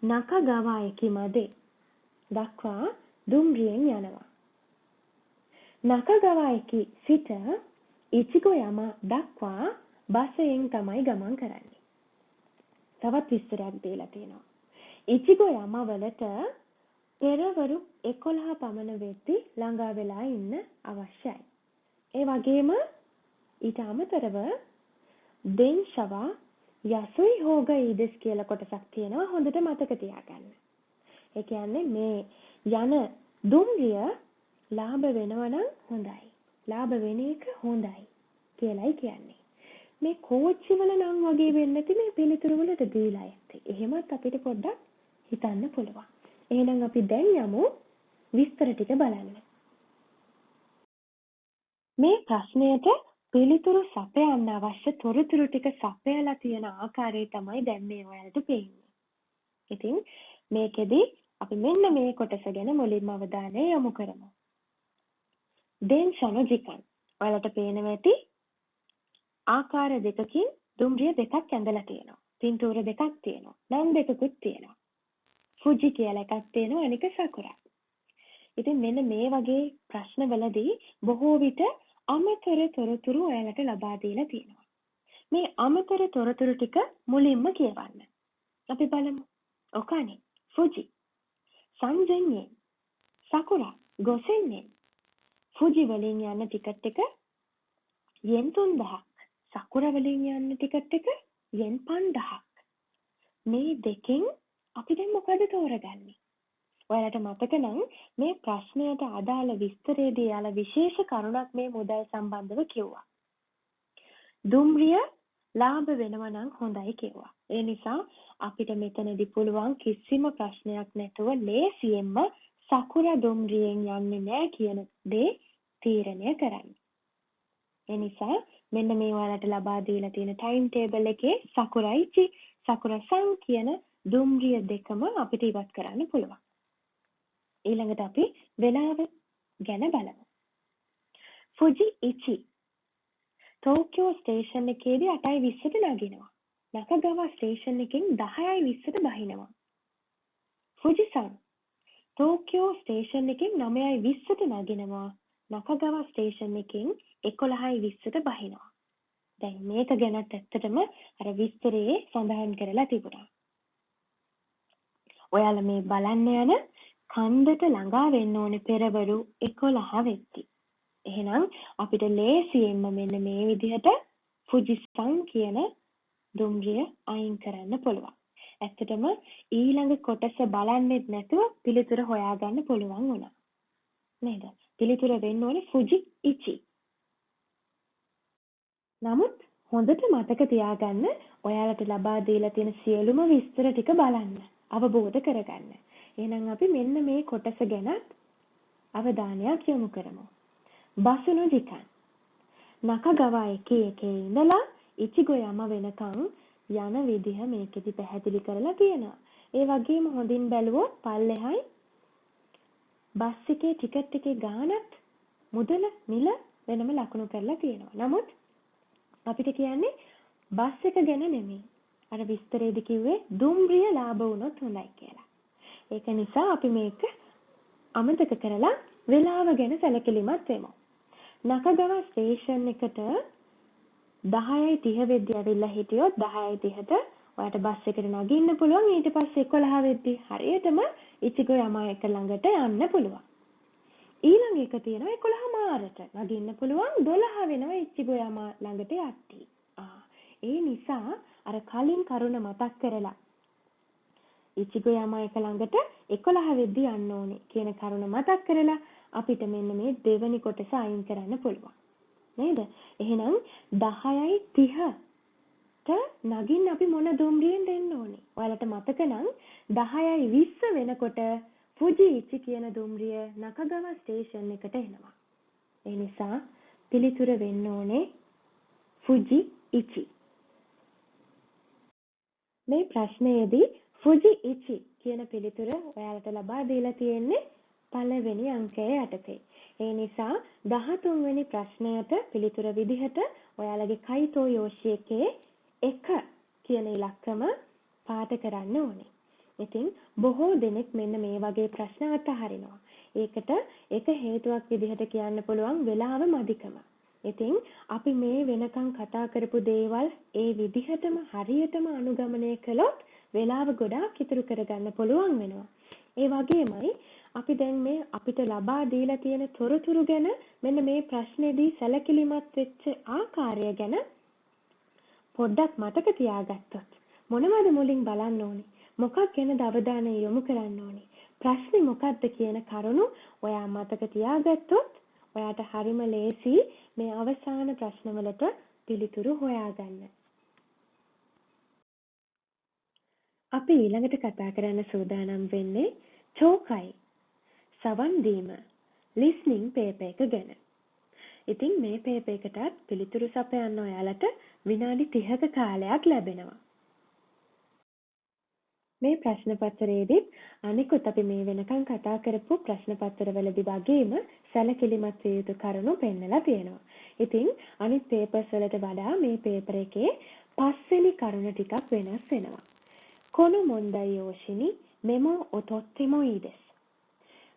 නකගාවා එකි මැද දක්වා දුම්රියෙන් යනවා. නකගාවා එකි සිට ඉචිගෝ යමා දක්වා බසයෙන් තමයි ගමන් කරන්නේ. තවත් විස්තරයක් දීලා තියෙනවා. ඉචිගෝ යමා වලට පෙරවරු 11 පමණ වෙද්දී ළඟා වෙලා ඉන්න අවශ්‍යයි. ඒ වගේම ඊට අමතරව දෙන්ෂවා යසුයි හෝග ඊදස් කියලා කොටසක් තියෙනවා. හොඳට මතක තියාගන්න. ඒ කියන්නේ මේ යන දුම්රිය ලාභ වෙනවා නම් හොඳයි. ලාභ වෙන එක හොඳයි කියලායි කියන්නේ. මේ කෝච්චි වල නම් වගේ වෙන්නේ නැති මේ පිළිතුරු වලට දීලා ඇත්තේ. එහෙමත් අපිට පොඩ්ඩක් හිතන්න පුළුවන්. එහෙනම් අපි දැන් යමු විස්තර ටික බලන්න. මේ ප්‍රශ්නයට පිළිතුරු සපයන්න අවශ්‍ය තොරතුරු ටික සපයලා තියෙන ආකාරය තමයි දැන් මේ ඔයාලට පේන්නේ. ඉතින් මේකෙදි අපි මෙන්න මේ කොටස ගැන මුලින්ම අවධානය යොමු කරමු. දෙන්ෂනෝ ජිකන්. ඔයාලට පේනවා ඇති ආකාර දෙකකින් දුම්රිය දෙකක් ඇඳලා තියෙනවා. පින්තූර දෙකක් තියෙනවා. නම් දෙකකුත් තියෙනවා. ෆුජි කියලා එකක් තියෙනවා අනික සකුරා. ඉතින් මෙන්න මේ වගේ ප්‍රශ්නවලදී බොහෝ විට අමතර තොරතුරු ඔයාලට ලබා දීලා තියෙනවා. මේ අමතර තොරතුරු ටික මුලින්ම කියවන්න. අපි බලමු. ඔකානේ ෆුජි සංජෙන්නේ සකුරා ගොසෙන්නේ ෆුජි වලින් යන ටිකට් එක යෙන් 3000ක් සකුරා වලින් යන ටිකට් එක යෙන් 5000ක්. මේ දෙකෙන් අපි දැන් මොකද තෝරගන්නේ? ඔයාලට මතක නම් මේ ප්‍රශ්නයට අදාළ විස්තරයේදී යාලා විශේෂ කරුණක් මේ මුදල් සම්බන්ධව කිව්වා. දුම්රිය ලාභ වෙනවා නම් හොඳයි කිව්වා. ඒ නිසා අපිට මෙතනදී පුළුවන් කිසිම ප්‍රශ්නයක් නැතුව ලේසියෙන්ම සකුරා දුම්රියෙන් යන්නේ නැහැ කියන දේ තීරණය කරන්න. ඒ නිසා මෙන්න මේ ඔයාලට ලබා දීලා තියෙන ටයිම් ටේබල් එකේ සකුරයිචි සකුරසන් කියන දුම්රිය දෙකම අපිට ඉවත් කරන්න පුළුවන්. ඊළඟට අපි වෙලාව ගැන බලමු. ෆුජි ඉචි ටෝකියෝ ස්ටේෂන් එකේදී 8:20ට නගිනවා. නකගාවා ස්ටේෂන් එකෙන් 10:20ට බහිනවා. ෆුජිසන් ටෝකියෝ ස්ටේෂන් එකෙන් 9:20ට නගිනවා. නකගාවා ස්ටේෂන් එකෙන් 11:20ට බහිනවා. දැන් මේක ගැනත් ඇත්තටම අර විස්තරයේ සඳහන් කරලා තිබුණා. ඔයාලා මේ බලන්න යන කන්දට ළඟා වෙන්න ඕනේ පෙරවරු 11 වෙද්දී. එහෙනම් අපිට ලේසියෙන්ම මෙන්න මේ විදිහට ෆුජිසන් කියන දුම්රිය අයින් කරන්න පුළුවන්. ඇත්තටම ඊළඟ කොටස බලන්නෙත් නැතුව පිළිතුර හොයාගන්න පුළුවන් වුණා. නේද? පිළිතුර වෙන්න ඕනේ ෆුජි ඉචි. නමුත් හොඳට මතක තියාගන්න ඔයාලට ලබා දීලා තියෙන සියලුම විස්තර ටික බලන්න. අවබෝධ කරගන්න. එහෙනම් අපි මෙන්න මේ කොටස ගැන අවධානයක් යොමු කරමු. බසුනු ජිකන්. නකගාවා එකේ ඉඳලා ඉචිගෝ යම වෙනකන් යන විදිහ මේකෙදි පැහැදිලි කරලා තියෙනවා. ඒ වගේම හොඳින් බැලුවොත් පල්ලෙහායි බස් එකේ ටිකට් එකේ ගාණත් මුදල මිල වෙනම ලකුණු කරලා තියෙනවා. නමුත් අපිට කියන්නේ බස් එක ගැන නෙමෙයි. අර විස්තරේදී කිව්වේ දුම්රිය ලාභ වුණොත් හොඳයි කියලා. ඒක නිසා අපි මේක අමතක කරලා වෙලාව ගැන සැලකිලිමත් වෙමු. නකගාවා ස්ටේෂන් එකට 10:30 වෙද්දී ඇවිල්ලා හිටියොත් 10:30ට ඔයාලට බස් එකට නගින්න පුළුවන්. ඊට පස්සේ 11 වෙද්දී හරියටම ඉචිගෝ යමා එක ළඟට යන්න පුළුවන්. ඊළඟ එක තියෙනවා 11 මාරට නගින්න පුළුවන්. 12 වෙනවා ඉචිගෝ යමා ළඟට යද්දී. ඒ නිසා අර කලින් කරුණ මතක් කරලා ඉචිගෝ යමා එක ළඟට 11 වෙද්දී යන්න ඕනේ කියන කරුණ මතක් කරලා අපිට මෙන්න මේ දෙවෙනි කොටස අයින් කරන්න පුළුවන්. නේද? එහෙනම් 10:30 නගින්න අපි මොන දුම්රියෙන් දෙන්න ඕනේ? ඔයාලට මතක නම් 10යි 20 වෙනකොට ෆුජි ඉචි කියන දුම්රිය නකගාවා ස්ටේෂන් එකට එනවා. ඒ නිසා පිළිතුර වෙන්න ඕනේ ෆුජි ඉචි. මේ ප්‍රශ්නයේදී ෆුජි ඉචි කියන පිළිතුර ඔයාලට ලබා දීලා තියෙන්නේ පළවෙනි අංකය යටතේ. ඒ නිසා 13 වෙනි ප්‍රශ්නයට පිළිතුර විදිහට ඔයාලගේ කයිතෝ යෝෂි එකේ 1 කියන ඉලක්කම පාට කරන්න ඕනේ. ඉතින් බොහෝ දෙනෙක් මෙන්න මේ වගේ ප්‍රශ්න අතහරිනවා. ඒකට එක හේතුවක් විදිහට කියන්න පුළුවන් වෙලාව මදිකම. ඉතින් අපි මේ වෙනකන් කතා කරපු දේවල් ඒ විදිහටම හරියටම අනුගමනය කළොත් වෙලාව ගොඩාක් ඉතුරු කරගන්න පුළුවන් වෙනවා. ඒ වගේමයි අපි දැන් මේ අපිට ලබා දීලා තියෙන තොරතුරු ගැන මෙන්න මේ ප්‍රශ්නේදී සැලකිලිමත් වෙච්ච ආකාරය ගැන පොඩ්ඩක් මතක තියාගත්තොත් මොනවද මුලින් බලන්න ඕනේ? මොකක් ගැනද අවධානය යොමු කරන්න ඕනේ? ප්‍රශ්නේ මොකක්ද කියන කරුණු ඔයා මතක තියාගත්තොත් ඔයාට හරිම ලේසි මේ අවසාන ප්‍රශ්නවලට පිළිතුරු හොයාගන්න. අපි ඊළඟට කතා කරන්න සූදානම් වෙන්නේ චෝකයි සවන් දීම listening paper එක ගැන. ඉතින් මේ paper එකටත් පිළිතුරු සපයන්න ඔයාලට විනාඩි 30ක කාලයක් ලැබෙනවා. මේ ප්‍රශ්න පත්‍රයේදී අනිකුත් අපි මේ වෙනකන් කතා කරපු ප්‍රශ්න පත්‍රවලදී වගේම සැලකිලිමත් විය යුතු කරුණු පෙන්නලා තියෙනවා. ඉතින් අනිත් papers වලට වඩා මේ paper එකේ 5 වෙනි කරුණ ටිකක් වෙනස් වෙනවා. කොනු මොන්දයි යෝෂිනි මෙමෝ ඔතොත්තෙමොයිදස්.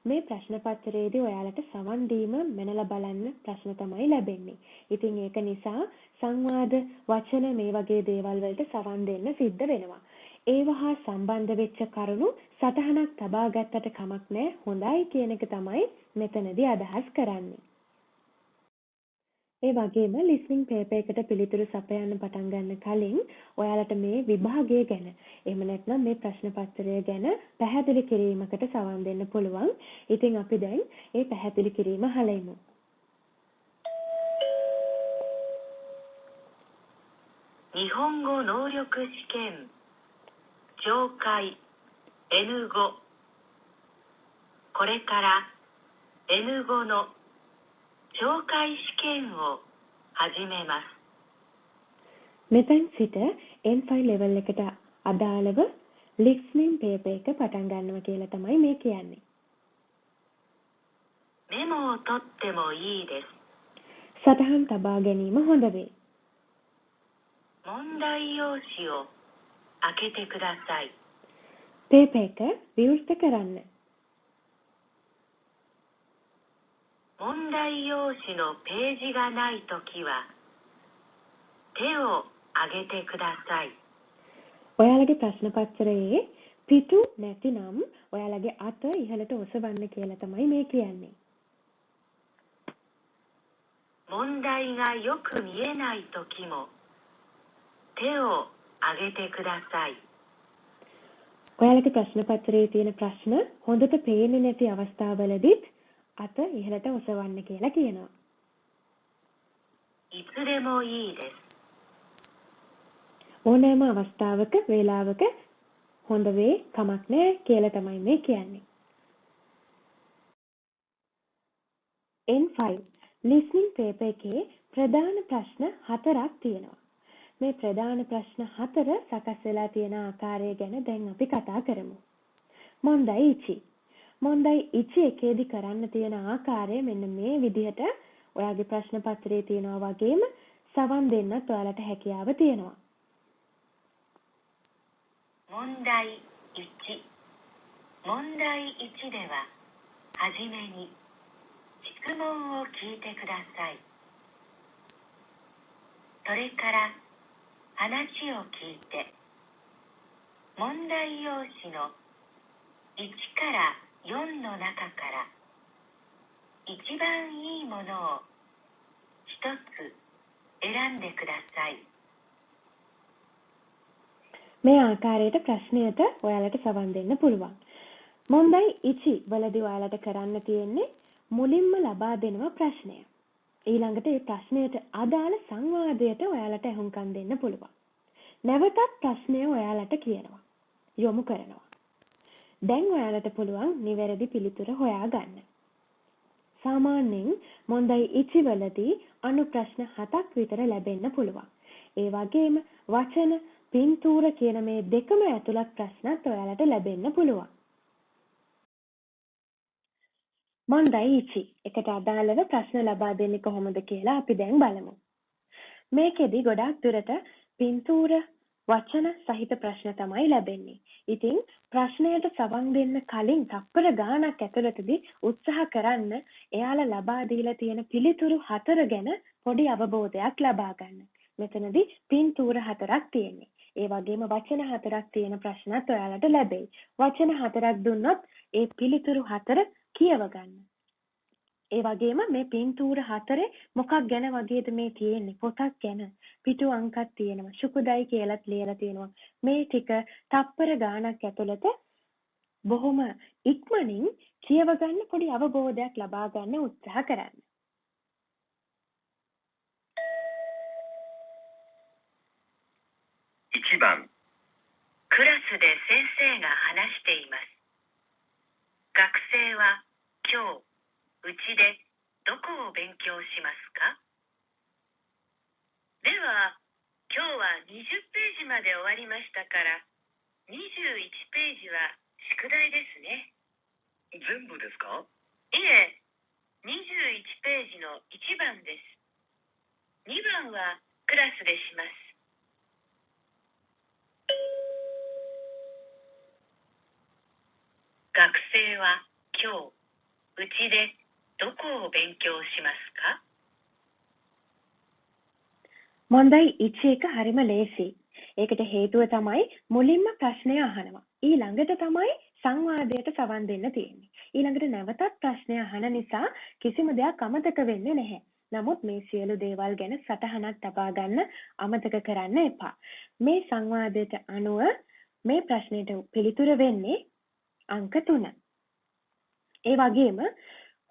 මේ ප්‍රශ්න පත්‍රයේදී ඔයාලට සවන් දීම මනලා බලන්න ප්‍රශ්න තමයි ලැබෙන්නේ. ඉතින් ඒක නිසා සංවාද වචන මේ වගේ දේවල් වලට සවන් දෙන්න සිද්ධ වෙනවා. ඒවහා සම්බන්ධ වෙච්ච කරුණු සටහනක් තබා ගත්තට කමක් නැහැ. හොඳයි කියන එක තමයි මෙතනදී අදහස් කරන්නේ. ඒ වගේම listening paper එකට පිළිතුරු සපයන්න පටන් ගන්න කලින් ඔයාලට මේ විභාගය ගැන එහෙම නැත්නම් මේ ප්‍රශ්න පත්‍රය ගැන පැහැදිලි කිරීමකට සවන් දෙන්න පුළුවන්. ඉතින් අපි දැන් මේ පැහැදිලි කිරීම අහලෙමු. 日本語能力試験上階 N5 これから N5 の懲戒試験を始めます。 මෙතෙන් සිට N5 level එකට අදාළව listening paper එක පටන් ගන්නවා කියලා තමයි මේ කියන්නේ. メモを取ってもいいです。 සටහන් තබා ගැනීම හොඳ වේ. 問題用紙を開けてください。 paper එක විවෘත කරන්න. 問題用紙のページがないときは手を挙げてください。 ඔයාලගේ ප්‍රශ්න පත්‍රයේ පිටු නැතිනම් ඔයාලගේ අත ඉහළට ඔසවන්න කියලා තමයි මේ කියන්නේ. 問題がよく見えないときも手を挙げてください。 ඔයාලගේ ප්‍රශ්න පත්‍රයේ තියෙන ප්‍රශ්න හොඳට පේන්නේ නැති අවස්ථාවලදීත් අත ඉහළට ඔසවන්න කියලා කියනවා. いつでもいいです。 ඕනෑම අවස්ථාවක වේලාවක හොඳ වේ කමක් නැහැ කියලා තමයි මේ කියන්නේ. N5 listening paper එකේ ප්‍රධාන ප්‍රශ්න 4ක් තියෙනවා. මේ ප්‍රධාන ප්‍රශ්න 4 සකස් වෙලා තියෙන ආකාරය ගැන දැන් අපි කතා කරමු. මොන්දයි ඉචි. මොන්දයි ඉචි එකේදී කරන්න තියෙන ආකාරය මෙන්න මේ විදිහට ඔයාගේ ප්‍රශ්න පත්‍රයේ තියෙනවා වගේම සවන් දෙන්නත් ඔයාලට හැකියාව තියෙනවා. 問題1問題1でははじめに質問を聞いてください。それから話を聞いて問題用紙の1から4の中から一番いいものを一つ選んでください。 මේ ආකාරයට ප්‍රශ්නයට ඔයාලට සවන් දෙන්න පුළුවන්. මොන්දයි ඉචි වලදී ඔයාලට කරන්න තියෙන්නේ මුලින්ම ලබා දෙනවා ප්‍රශ්නය. ඊළඟට ඒ ප්‍රශ්නයට අදාළ සංවාදයට ඔයාලට අහුම්කම් දෙන්න පුළුවන්. නැවතත් ප්‍රශ්නය ඔයාලට කියනවා. යොමු කරනවා. දැන් ඔයාලට පුළුවන් නිවැරදි පිළිතුර හොයාගන්න. සාමාන්‍යයෙන් මොන්දයි ඉචි වලදී අනු ප්‍රශ්න 7ක් විතර ලැබෙන්න පුළුවන්. ඒ වගේම වචන, පින්තූර කියන මේ දෙකම ඇතුළත් ප්‍රශ්නත් ඔයාලට ලැබෙන්න පුළුවන්. මොන්දයි ඉචි එකට අදාළව ප්‍රශ්න ලබා දෙන්නේ කොහොමද කියලා අපි දැන් බලමු. මේකෙදි ගොඩාක් දුරට පින්තූර වචන සහිත ප්‍රශ්න තමයි ලැබෙන්නේ. ඉතින් ප්‍රශ්නයට සවන් දෙන්න කලින් තප්පර ගාණක් ඇතුළතදී උත්සාහ කරන්න එයාලා ලබා දීලා තියෙන පිළිතුරු 4 ගැන පොඩි අවබෝධයක් ලබා ගන්න. මෙතනදී පින්තූර 4ක් තියෙන්නේ. ඒ වගේම වචන 4ක් තියෙන ප්‍රශ්නත් ඔයාලට ලැබෙයි. වචන 4ක් දුන්නොත් ඒ පිළිතුරු 4 කියව ගන්න. ඒ වගේම මේ පින්තූර 4 මොකක් ගැන වගේද මේ තියෙන්නේ? පොතක් ගැන. පිටු අංකක් තියෙනවා. සුකුදයි කියලාත් ලියලා තියෙනවා. මේ ටික තප්පර ගාණක් ඇතුළත බොහොම ඉක්මනින් කියව ගන්න පොඩි අවබෝධයක් ලබා ගන්න උත්සාහ කරන්න. 1番、クラスで先生が話しています。学生は今日、うちでどこを勉強しますか？では、今日は20ページまで終わりましたから、21ページは宿題ですね。全部ですか？いえ、21ページの1番です。2番はクラスでします。学生は今日、うちでどこを勉強しますか? මොන්දයි ඉචි එක හරිම ලේසි. ඒකට හේතුව තමයි මුලින්ම ප්‍රශ්නය අහනවා. ඊළඟට තමයි සංවාදයට සවන් දෙන්න තියෙන්නේ. ඊළඟට නැවතත් ප්‍රශ්නය අහන නිසා කිසිම දෙයක් අමතක වෙන්නේ නැහැ. නමුත් මේ සියලු දේවල් ගැන සටහනක් තබා ගන්න අමතක කරන්න එපා. මේ සංවාදයට අනුව මේ ප්‍රශ්නෙට පිළිතුර වෙන්නේ අංක 3. ඒ වගේම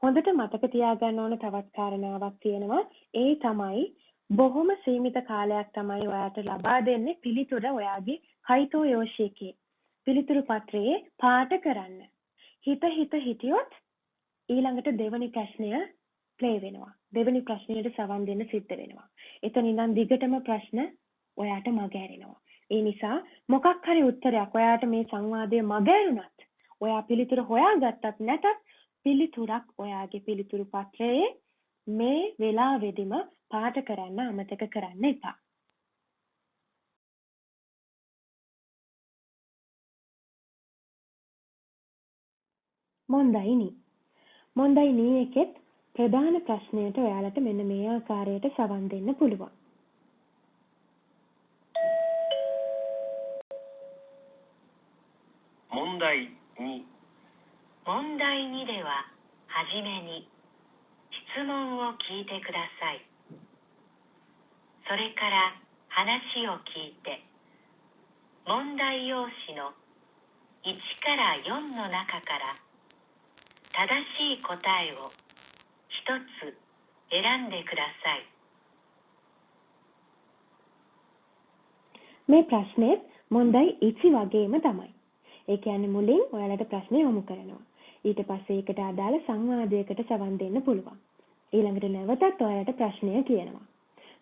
හොඳට මතක තියාගන්න ඕන තවත් කාරණාවක් තියෙනවා. ඒ තමයි බොහොම සීමිත කාලයක් තමයි ඔයාට ලබා දෙන්නේ පිළිතුර ඔයාගේ කයිතෝ යෝෂිකේ පිළිතුරු පත්‍රයේ පාට කරන්න. හිතියොත් ඊළඟට දෙවෙනි ප්‍රශ්නය ප්ලේ වෙනවා. දෙවෙනි ප්‍රශ්නයට සවන් දෙන්න සිද්ධ වෙනවා. එතන ඉඳන් දිගටම ප්‍රශ්න ඔයාට මගහැරෙනවා. ඒ නිසා මොකක් හරි උත්තරයක් ඔයාට මේ සංවාදයේ මගහැරුණත් ඔයා පිළිතුර හොයාගත්තත් නැතත් පිළිතුරක් ඔයාගේ පිළිතුරු පත්‍රයේ මේ වෙලාවෙදිම පාට කරන්න අමතක කරන්න එපා. මොන්දයි නී එකෙත් ප්‍රධාන ප්‍රශ්නයට ඔයාලට මෙන්න මේ ආකාරයට සවන් දෙන්න පුළුවන්. 問題2。問題2では、はじめに質問を聞いてください。それから話を聞いて、問題用紙の1から4の中から正しい答えを1つ選んでください。 මේ ප්‍රශ්නේත් මොන්දයි ඉචි වගේම තමයි. ඒ කියන්නේ මුලින් ඔයාලට ප්‍රශ්න යොමු කරනවා. ඊට පස්සේ ඒකට අදාළ සංවාදයකට සවන් දෙන්න පුළුවන්. ඊළඟට නැවතත් ඔයාලට ප්‍රශ්නය කියනවා.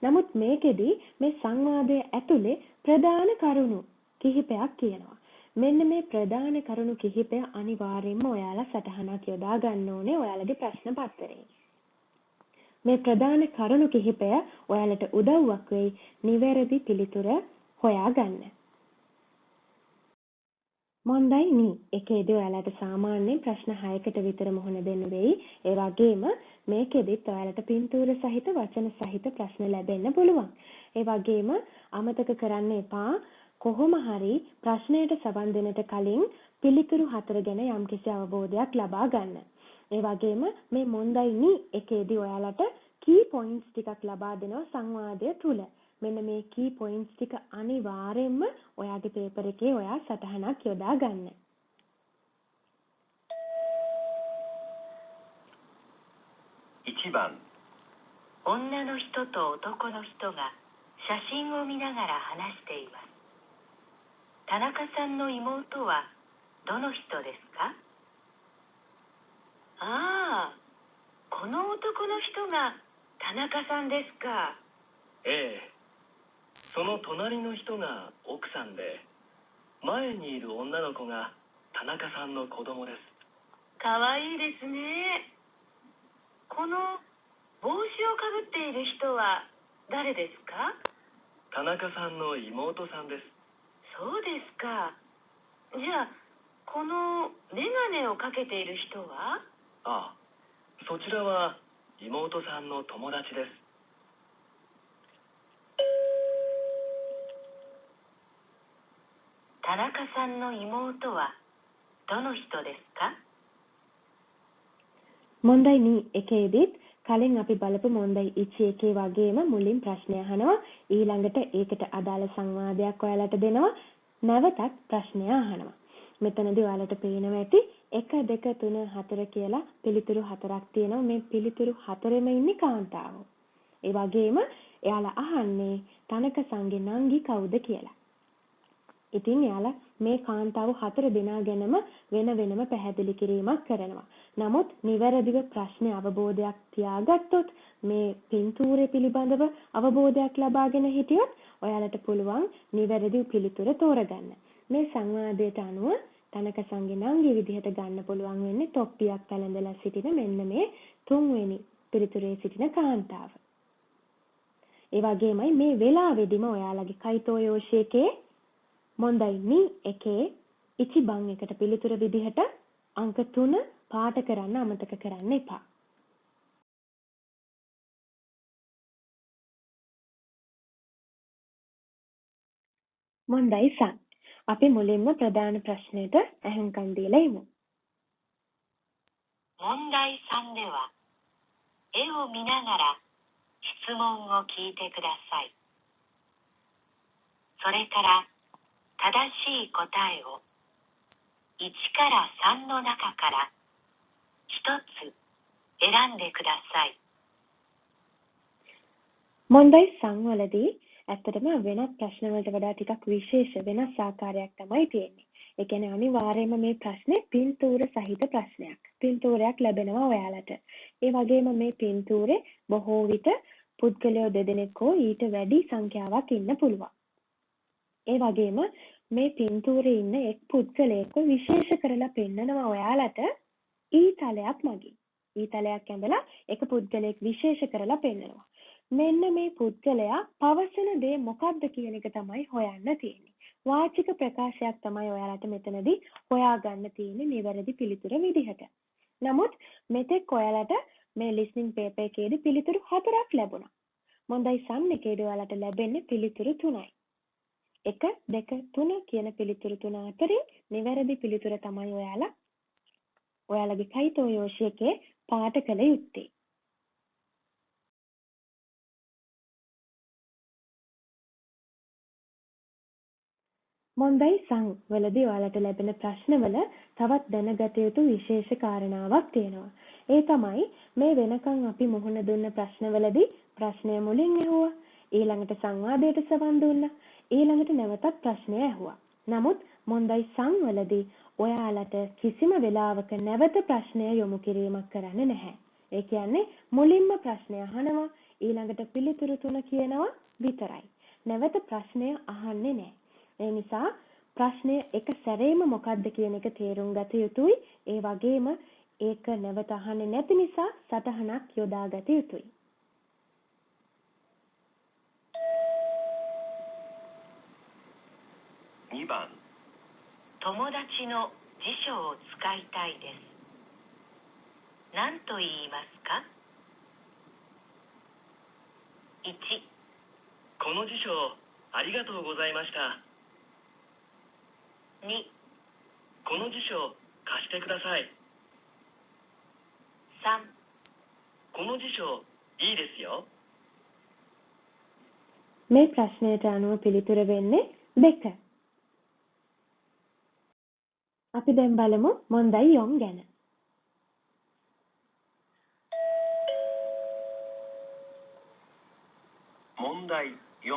නමුත් මේකෙදි මේ සංවාදයේ ඇතුලේ ප්‍රධාන කරුණු කිහිපයක් කියනවා. මෙන්න මේ ප්‍රධාන කරුණු කිහිපය අනිවාර්යයෙන්ම ඔයාලා සටහනක් යොදා ගන්න ඕනේ ඔයාලගේ ප්‍රශ්න පත්‍රයේ. මේ ප්‍රධාන කරුණු කිහිපය ඔයාලට උදව්වක් වෙයි නිවැරදි පිළිතුර හොයාගන්න. මොන්දයි නී එකේදී ඔයාලට සාමාන්‍යයෙන් ප්‍රශ්න 6කට විතර මුහුණ දෙන්න වෙයි. ඒ වගේම මේකෙදිත් ඔයාලට පින්තූර සහිත වචන සහිත ප්‍රශ්න ලැබෙන්න පුළුවන්. ඒ වගේම අමතක කරන්න එපා කොහොම හරි ප්‍රශ්නයට සවන් දෙන්නට කලින් පිළිතුරු 4 ගැන යම්කිසි අවබෝධයක් ලබා ගන්න. ඒ වගේම මේ මොන්දයි නී එකේදී ඔයාලට කී පොයින්ට්ස් ටිකක් ලබා දෙනවා සංවාදය තුල. මෙන්න මේ key points ටික අනිවාර්යයෙන්ම ඔයාගේ පේපර් එකේ ඔයා සටහනක් යොදා ගන්න. 1番、女の人と男の人が写真を見ながら話しています。田中さんの妹はどの人ですか？ああ、この男の人が田中さんですか。ええ、その隣の人が奥さんで、前にいる女の子が田中さんの子供です。かわいいですね。この帽子をかぶっている人は誰ですか？田中さんの妹さんです。そうですか。じゃあ、このメガネをかけている人は？ああ、そちらは妹さんの友達です。田中さんの妹はどの人ですか? මොන්දයි නී එකේදීත් කලින් අපි බලපු මොන්දයි ඉච්චි එකේ වගේම මුලින් ප්‍රශ්නය අහනවා ඊළඟට ඒකට අදාළ සංවාදයක් ඔයාලට දෙනවා නැවතත් ප්‍රශ්නය අහනවා. මෙතනදී ඔයාලට පේනවා ඇති 1 2 3 4 කියලා පිළිතුරු හතරක් තියෙනවා. මේ පිළිතුරු හතරෙම ඉන්නේ කාන්තාවෝ. ඒ වගේම එයාලා අහන්නේ තනකසන්ගේ නංගි කවුද කියලා. ඉතින් එයාලා මේ කාන්තාව හතර දෙනා ගැනම වෙන වෙනම පැහැදිලි කිරීමක් කරනවා. නමුත් නිවැරදිව ප්‍රශ්නේ අවබෝධයක් තියාගත්තොත් මේ පින්තූරය පිළිබඳව අවබෝධයක් ලබාගෙන හිටියොත් ඔයාලට පුළුවන් නිවැරදි පිළිතුර තෝරගන්න. මේ සංවාදයට අනුව තනකසන්ගේ නංගි විදිහට ගන්න පුළුවන් වෙන්නේ තොප්පියක් පැලඳලා සිටින මෙන්න මේ තුන්වෙනි පිළිතුරේ සිටින කාන්තාව. ඒ වගේමයි මේ වෙලාවෙදිම ඔයාලගේ කයිතෝ යෝෂිකේ මොන්දයි නී එකේ ඉචිබන් එකට පිළිතුර විදිහට අංක 3 පාට කරන්න අමතක කරන්න එපා. මොන්දයි සන් අපි මුලින්ම ප්‍රධාන ප්‍රශ්නෙට අහුම්කම් දීලා ඉමු. 問題3では、絵を見ながら質問を聞いてください。それから正しい答えを1から3の中から1つ選んでください。මොන්දයි සන් වලදී ඇත්තටම වෙනත් ප්‍රශ්න වලට වඩා ටිකක් විශේෂ වෙනස් ආකාරයක් තමයි තියෙන්නේ. ඒ කියන්නේ අනිවාර්යයෙන්ම මේ ප්‍රශ්නේ පින්තූර සහිත ප්‍රශ්නයක්. පින්තූරයක් ලැබෙනවා ඔයාලට. ඒ වගේම මේ පින්තූරේ බොහෝ විට පුද්ගලයෝ දෙදෙනෙක් හෝ ඊට වැඩි සංඛ්‍යාවක් ඉන්න පුළුවන්. ඒ වගේම මේ පින්තූරේ ඉන්න එක් පුද්ගලයෙක්ව විශේෂ කරලා පෙන්නනවා ඔයාලට ඊතලයක් මගින්. ඊතලයක් ඇඳලා එක පුද්ගලයෙක් විශේෂ කරලා පෙන්නනවා. මෙන්න මේ පුද්ගලයා පවසන දේ මොකක්ද කියන එක තමයි හොයන්න තියෙන්නේ. වාචික ප්‍රකාශයක් තමයි ඔයාලට මෙතනදී හොයාගන්න තියෙන්නේ නිවැරදි පිළිතුර විදිහට. නමුත් මෙතෙක් ඔයාලට මේ listening paper එකේදී පිළිතුරු 4ක් ලැබුණා. මොන්දයි සම් එකේදී ඔයාලට ලැබෙන්නේ පිළිතුරු 3යි. 1 2 3 කියන පිළිතුරු 3 අතරින් නිවැරදි පිළිතුර තමයි ඔයාලගේ කයිතෝ යෝෂිකේ පාට කළ යුත්තේ. මොන්දයි සම් වලදී ඔයාලට ලැබෙන ප්‍රශ්නවල තවත් දැනගත යුතු විශේෂ කාරණාවක් තියෙනවා. ඒ තමයි මේ වෙනකන් අපි මුහුණ දුන්න ප්‍රශ්නවලදී ප්‍රශ්නය මුලින් ඇහුවා, ඊළඟට සංවාදයට සවන් දුන්නා, ඊළඟට නැවතත් ප්‍රශ්නය ඇහුවා. නමුත් මොන්දයි සම් වලදී ඔයාලට කිසිම වෙලාවක නැවත ප්‍රශ්නය යොමු කිරීමක් කරන්න නැහැ. ඒ කියන්නේ මුලින්ම ප්‍රශ්නය අහනවා, ඊළඟට පිළිතුරු 3 කියනවා විතරයි. නැවත ප්‍රශ්නය අහන්නේ නැහැ. ඒ නිසා ප්‍රශ්නය එක සැරේම මොකක්ද කියන එක තේරුම් ගත යුතුයි. ඒ වගේම ඒක නැවත අහන්නේ නැති නිසා සටහනක් යොදා ගත යුතුයි. 2番、友達の辞書を使いたいです。何と言いますか? 1、この辞書ありがとうございました。 2、この辞書貸してください。 3、この辞書いいですよ。 මේ ප්‍රශ්නයට අනුව පිළිතුර වෙන්නේ 2. අපි දැන් බලමු මොන්දයි යොන් ගැන. 問題4、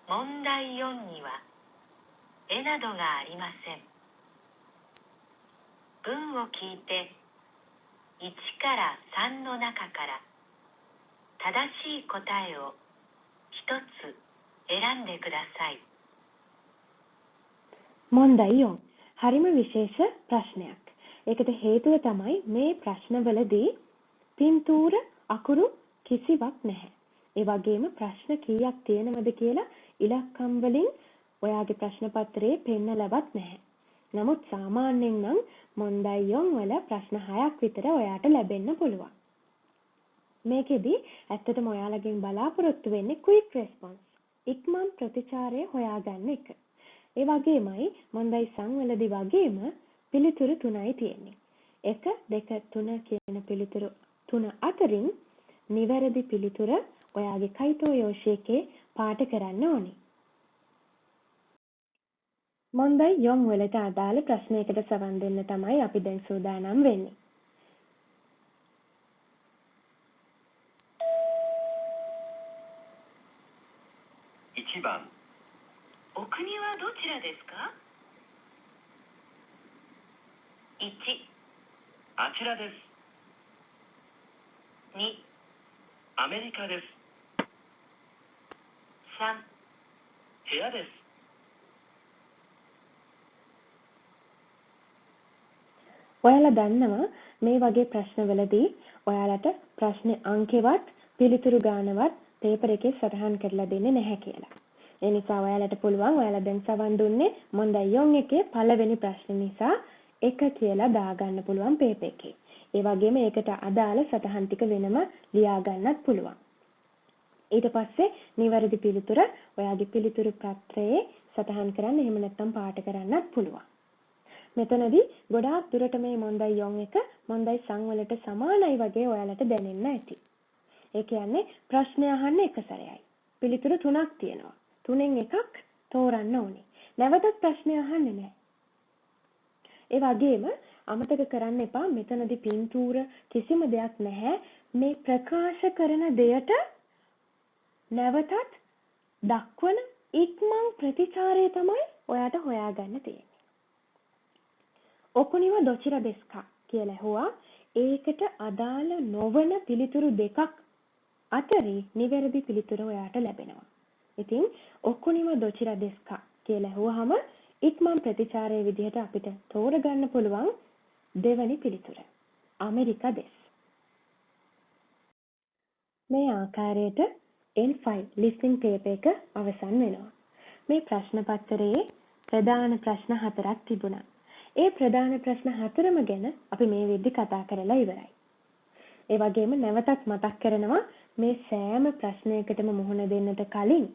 問題4には、絵などがありません。文を聞いて1から3の中から正しい答えを1つ選んでください。 මොන්දයි හරිම විශේෂ ප්‍රශ්නයක්. ඒකට හේතුව තමයි මේ ප්‍රශ්නවලදී පින්තූර අකුරු කිසිවක් නැහැ. ඒ වගේම ප්‍රශ්න කීයක් තියෙනවද කියලා ඉලක්කම් වලින් ඔයාගේ ප්‍රශ්න පත්‍රයේ පෙන්නලවත් නැහැ. නමුත් සාමාන්‍යයෙන් නම් මොන්දයියොන් වල ප්‍රශ්න 6ක් විතර ඔයාට ලැබෙන්න පුළුවන්. මේකෙදි ඇත්තටම ඔයාලගෙන් බලාපොරොත්තු වෙන්නේ quick response. ඉක්මන් ප්‍රතිචාරය හොයාගන්න එක. ඒ වගේමයි මොන්දයි සංවලදී වගේම පිළිතුරු 3යි තියෙන්නේ. 1 2 3 කියන පිළිතුරු 3 අතරින් නිවැරදි පිළිතුර ඔයාගේ කයිතෝ යෝෂිකේ පාට කරන්න ඕනේ. මොන්දයි යොම් වලට අදාළ ප්‍රශ්නයකට සවන් දෙන්න තමයි අපි දැන් සූදානම් වෙන්නේ. 1番、お国はどちらですか？ 1、あちらです。 2、アメリカです。 3、部屋です。 ඔයාලා දන්නවා මේ වගේ ප්‍රශ්නවලදී ඔයාලට ප්‍රශ්නේ අංකෙවත් පිළිතුරු ගානවත් පේපර් එකේ සටහන් කරලා දෙන්නේ නැහැ කියලා. ඒ නිසා ඔයාලට පුළුවන් ඔයාලා දැන් සවන් දුන්නේ මොන්දයියොන් එකේ පළවෙනි ප්‍රශ්නේ නිසා 1 කියලා දාගන්න පුළුවන් පේපර් එකේ. ඒ වගේම ඒකට අදාළ සටහන් ටික වෙනම ලියා ගන්නත් පුළුවන්. ඊට පස්සේ නිවැරදි පිළිතුර ඔයාගේ පිළිතුරු පත්‍රයේ සටහන් කරන්න එහෙම නැත්නම් පාට කරන්නත් පුළුවන්. මෙතනදී ගොඩාක් දුරට මේ මොන්දයියොන් එක මොන්දයි සංවලට සමානයි වගේ ඔයාලට දැනෙන්න ඇති. ඒ කියන්නේ ප්‍රශ්නය අහන්න එක සැරයයි. පිළිතුරු 3ක් තියෙනවා. 3න් එකක් තෝරන්න ඕනේ. නැවතත් ප්‍රශ්නය අහන්නේ නැහැ. ඒ වගේම අමතක කරන්න එපා මෙතනදී පින්තූර කිසිම දෙයක් නැහැ. මේ ප්‍රකාශ කරන දෙයට නැවතත් දක්වන ඉක්මන් ප්‍රතිචාරය තමයි ඔයාට හොයාගන්න තියෙන්නේ. ඔකුනිව දොචිර දෙස්කා කියලා ඇහුවා. ඒකට අදාළ නොවන පිළිතුරු දෙකක් අතරේ නිවැරදි පිළිතුර ඔයාට ලැබෙනවා. ඉතින් ඔකුනිව දොචිර දෙස්කා කියලා ඇහුවාම ඉක්මන් ප්‍රතිචාරයේ විදිහට අපිට තෝරගන්න පුළුවන් දෙවැනි පිළිතුර. ඇමරිකා දෙස්. මේ ආකාරයට N5 listening paper එක අවසන් වෙනවා. මේ ප්‍රශ්න පත්‍රයේ ප්‍රධාන ප්‍රශ්න 4ක් තිබුණා. ඒ ප්‍රධාන ප්‍රශ්න 4ම ගැන අපි මේ වෙද්දි කතා කරලා ඉවරයි. ඒ වගේම නැවතත් මතක් කරනවා මේ සෑම ප්‍රශ්නයකටම මුහුණ දෙන්නට කලින්,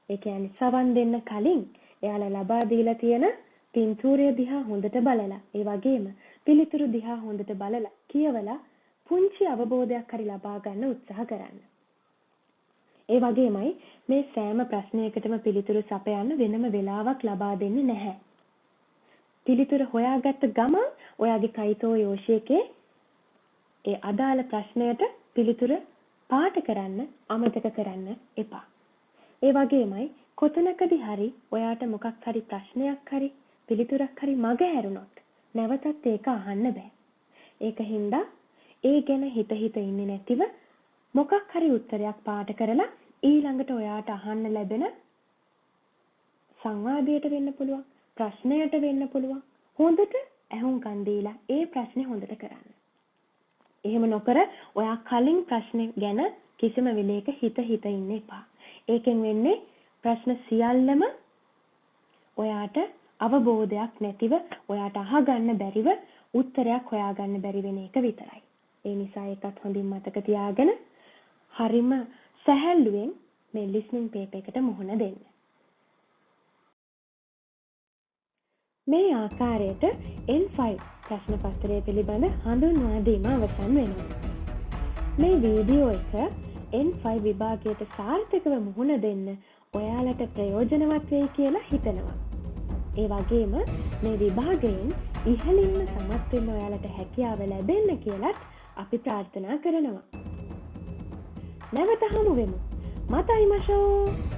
ඒ කියන්නේ සවන් දෙන්න කලින් එයාලා ලබා දීලා තියෙන පින්තූරය දිහා හොඳට බලලා, ඒ වගේම පිළිතුරු දිහා හොඳට බලලා කියවලා පුංචි අවබෝධයක් හරි ලබා ගන්න උත්සාහ කරන්න. ඒ වගේමයි මේ සෑම ප්‍රශ්නයකටම පිළිතුරු සපයන්න වෙනම වෙලාවක් ලබා දෙන්නේ නැහැ. පිළිතුර හොයාගත්ත ගමන් ඔයාගේ කයිතෝ යෝෂිකේ ඒ අදාළ ප්‍රශ්නයට පිළිතුර පාට කරන්න අමතක කරන්න එපා. ඒ වගේමයි කොතනකදී හරි ඔයාට මොකක් හරි ප්‍රශ්නයක් හරි පිළිතුරක් හරි මග හැරුණොත් නැවතත් ඒක අහන්න බෑ. ඒකින්ද ඒ ගැන හිත ඉන්නේ නැතිව මොකක් හරි උත්තරයක් පාට කරලා ඊළඟට ඔයාට අහන්න ලැබෙන සංවාදයට වෙන්න පුළුවන්, ප්‍රශ්නයට වෙන්න පුළුවන්. හොඳට ඇහුම්කන් දීලා ඒ ප්‍රශ්නේ හොඳට කරන්න. එහෙම නොකර ඔයා කලින් ප්‍රශ්නේ ගැන කිසිම වෙලේක හිත ඉන්න එපා. ඒකෙන් වෙන්නේ ප්‍රශ්න සියල්ලම ඔයාට අවබෝධයක් නැතිව ඔයාට අහගන්න බැරිව උත්තරයක් හොයාගන්න බැරි වෙන එක විතරයි. ඒ නිසා ඒකත් හොඳින් මතක තියාගෙන හරිම සැහැල්ලුවෙන් මේ listening paper එකට මුහුණ දෙන්න. මේ ආකාරයට N5 ප්‍රශ්න පත්‍රය පිළිබඳ හඳුන්වා දීම අවසන් වෙනවා. මේ වීඩියෝ එක N5 විභාගයට සාර්ථකව මුහුණ දෙන්න ඔයාලට ප්‍රයෝජනවත් වෙයි කියලා හිතනවා. ඒ වගේම මේ විභාගයෙන් ඉහළින්ම සමත් වෙන්න ඔයාලට හැකියාව ලැබෙන්න කියලත් අපි ප්‍රාර්ථනා කරනවා. නැවත හමු වෙමු. මතයි මෂෝ.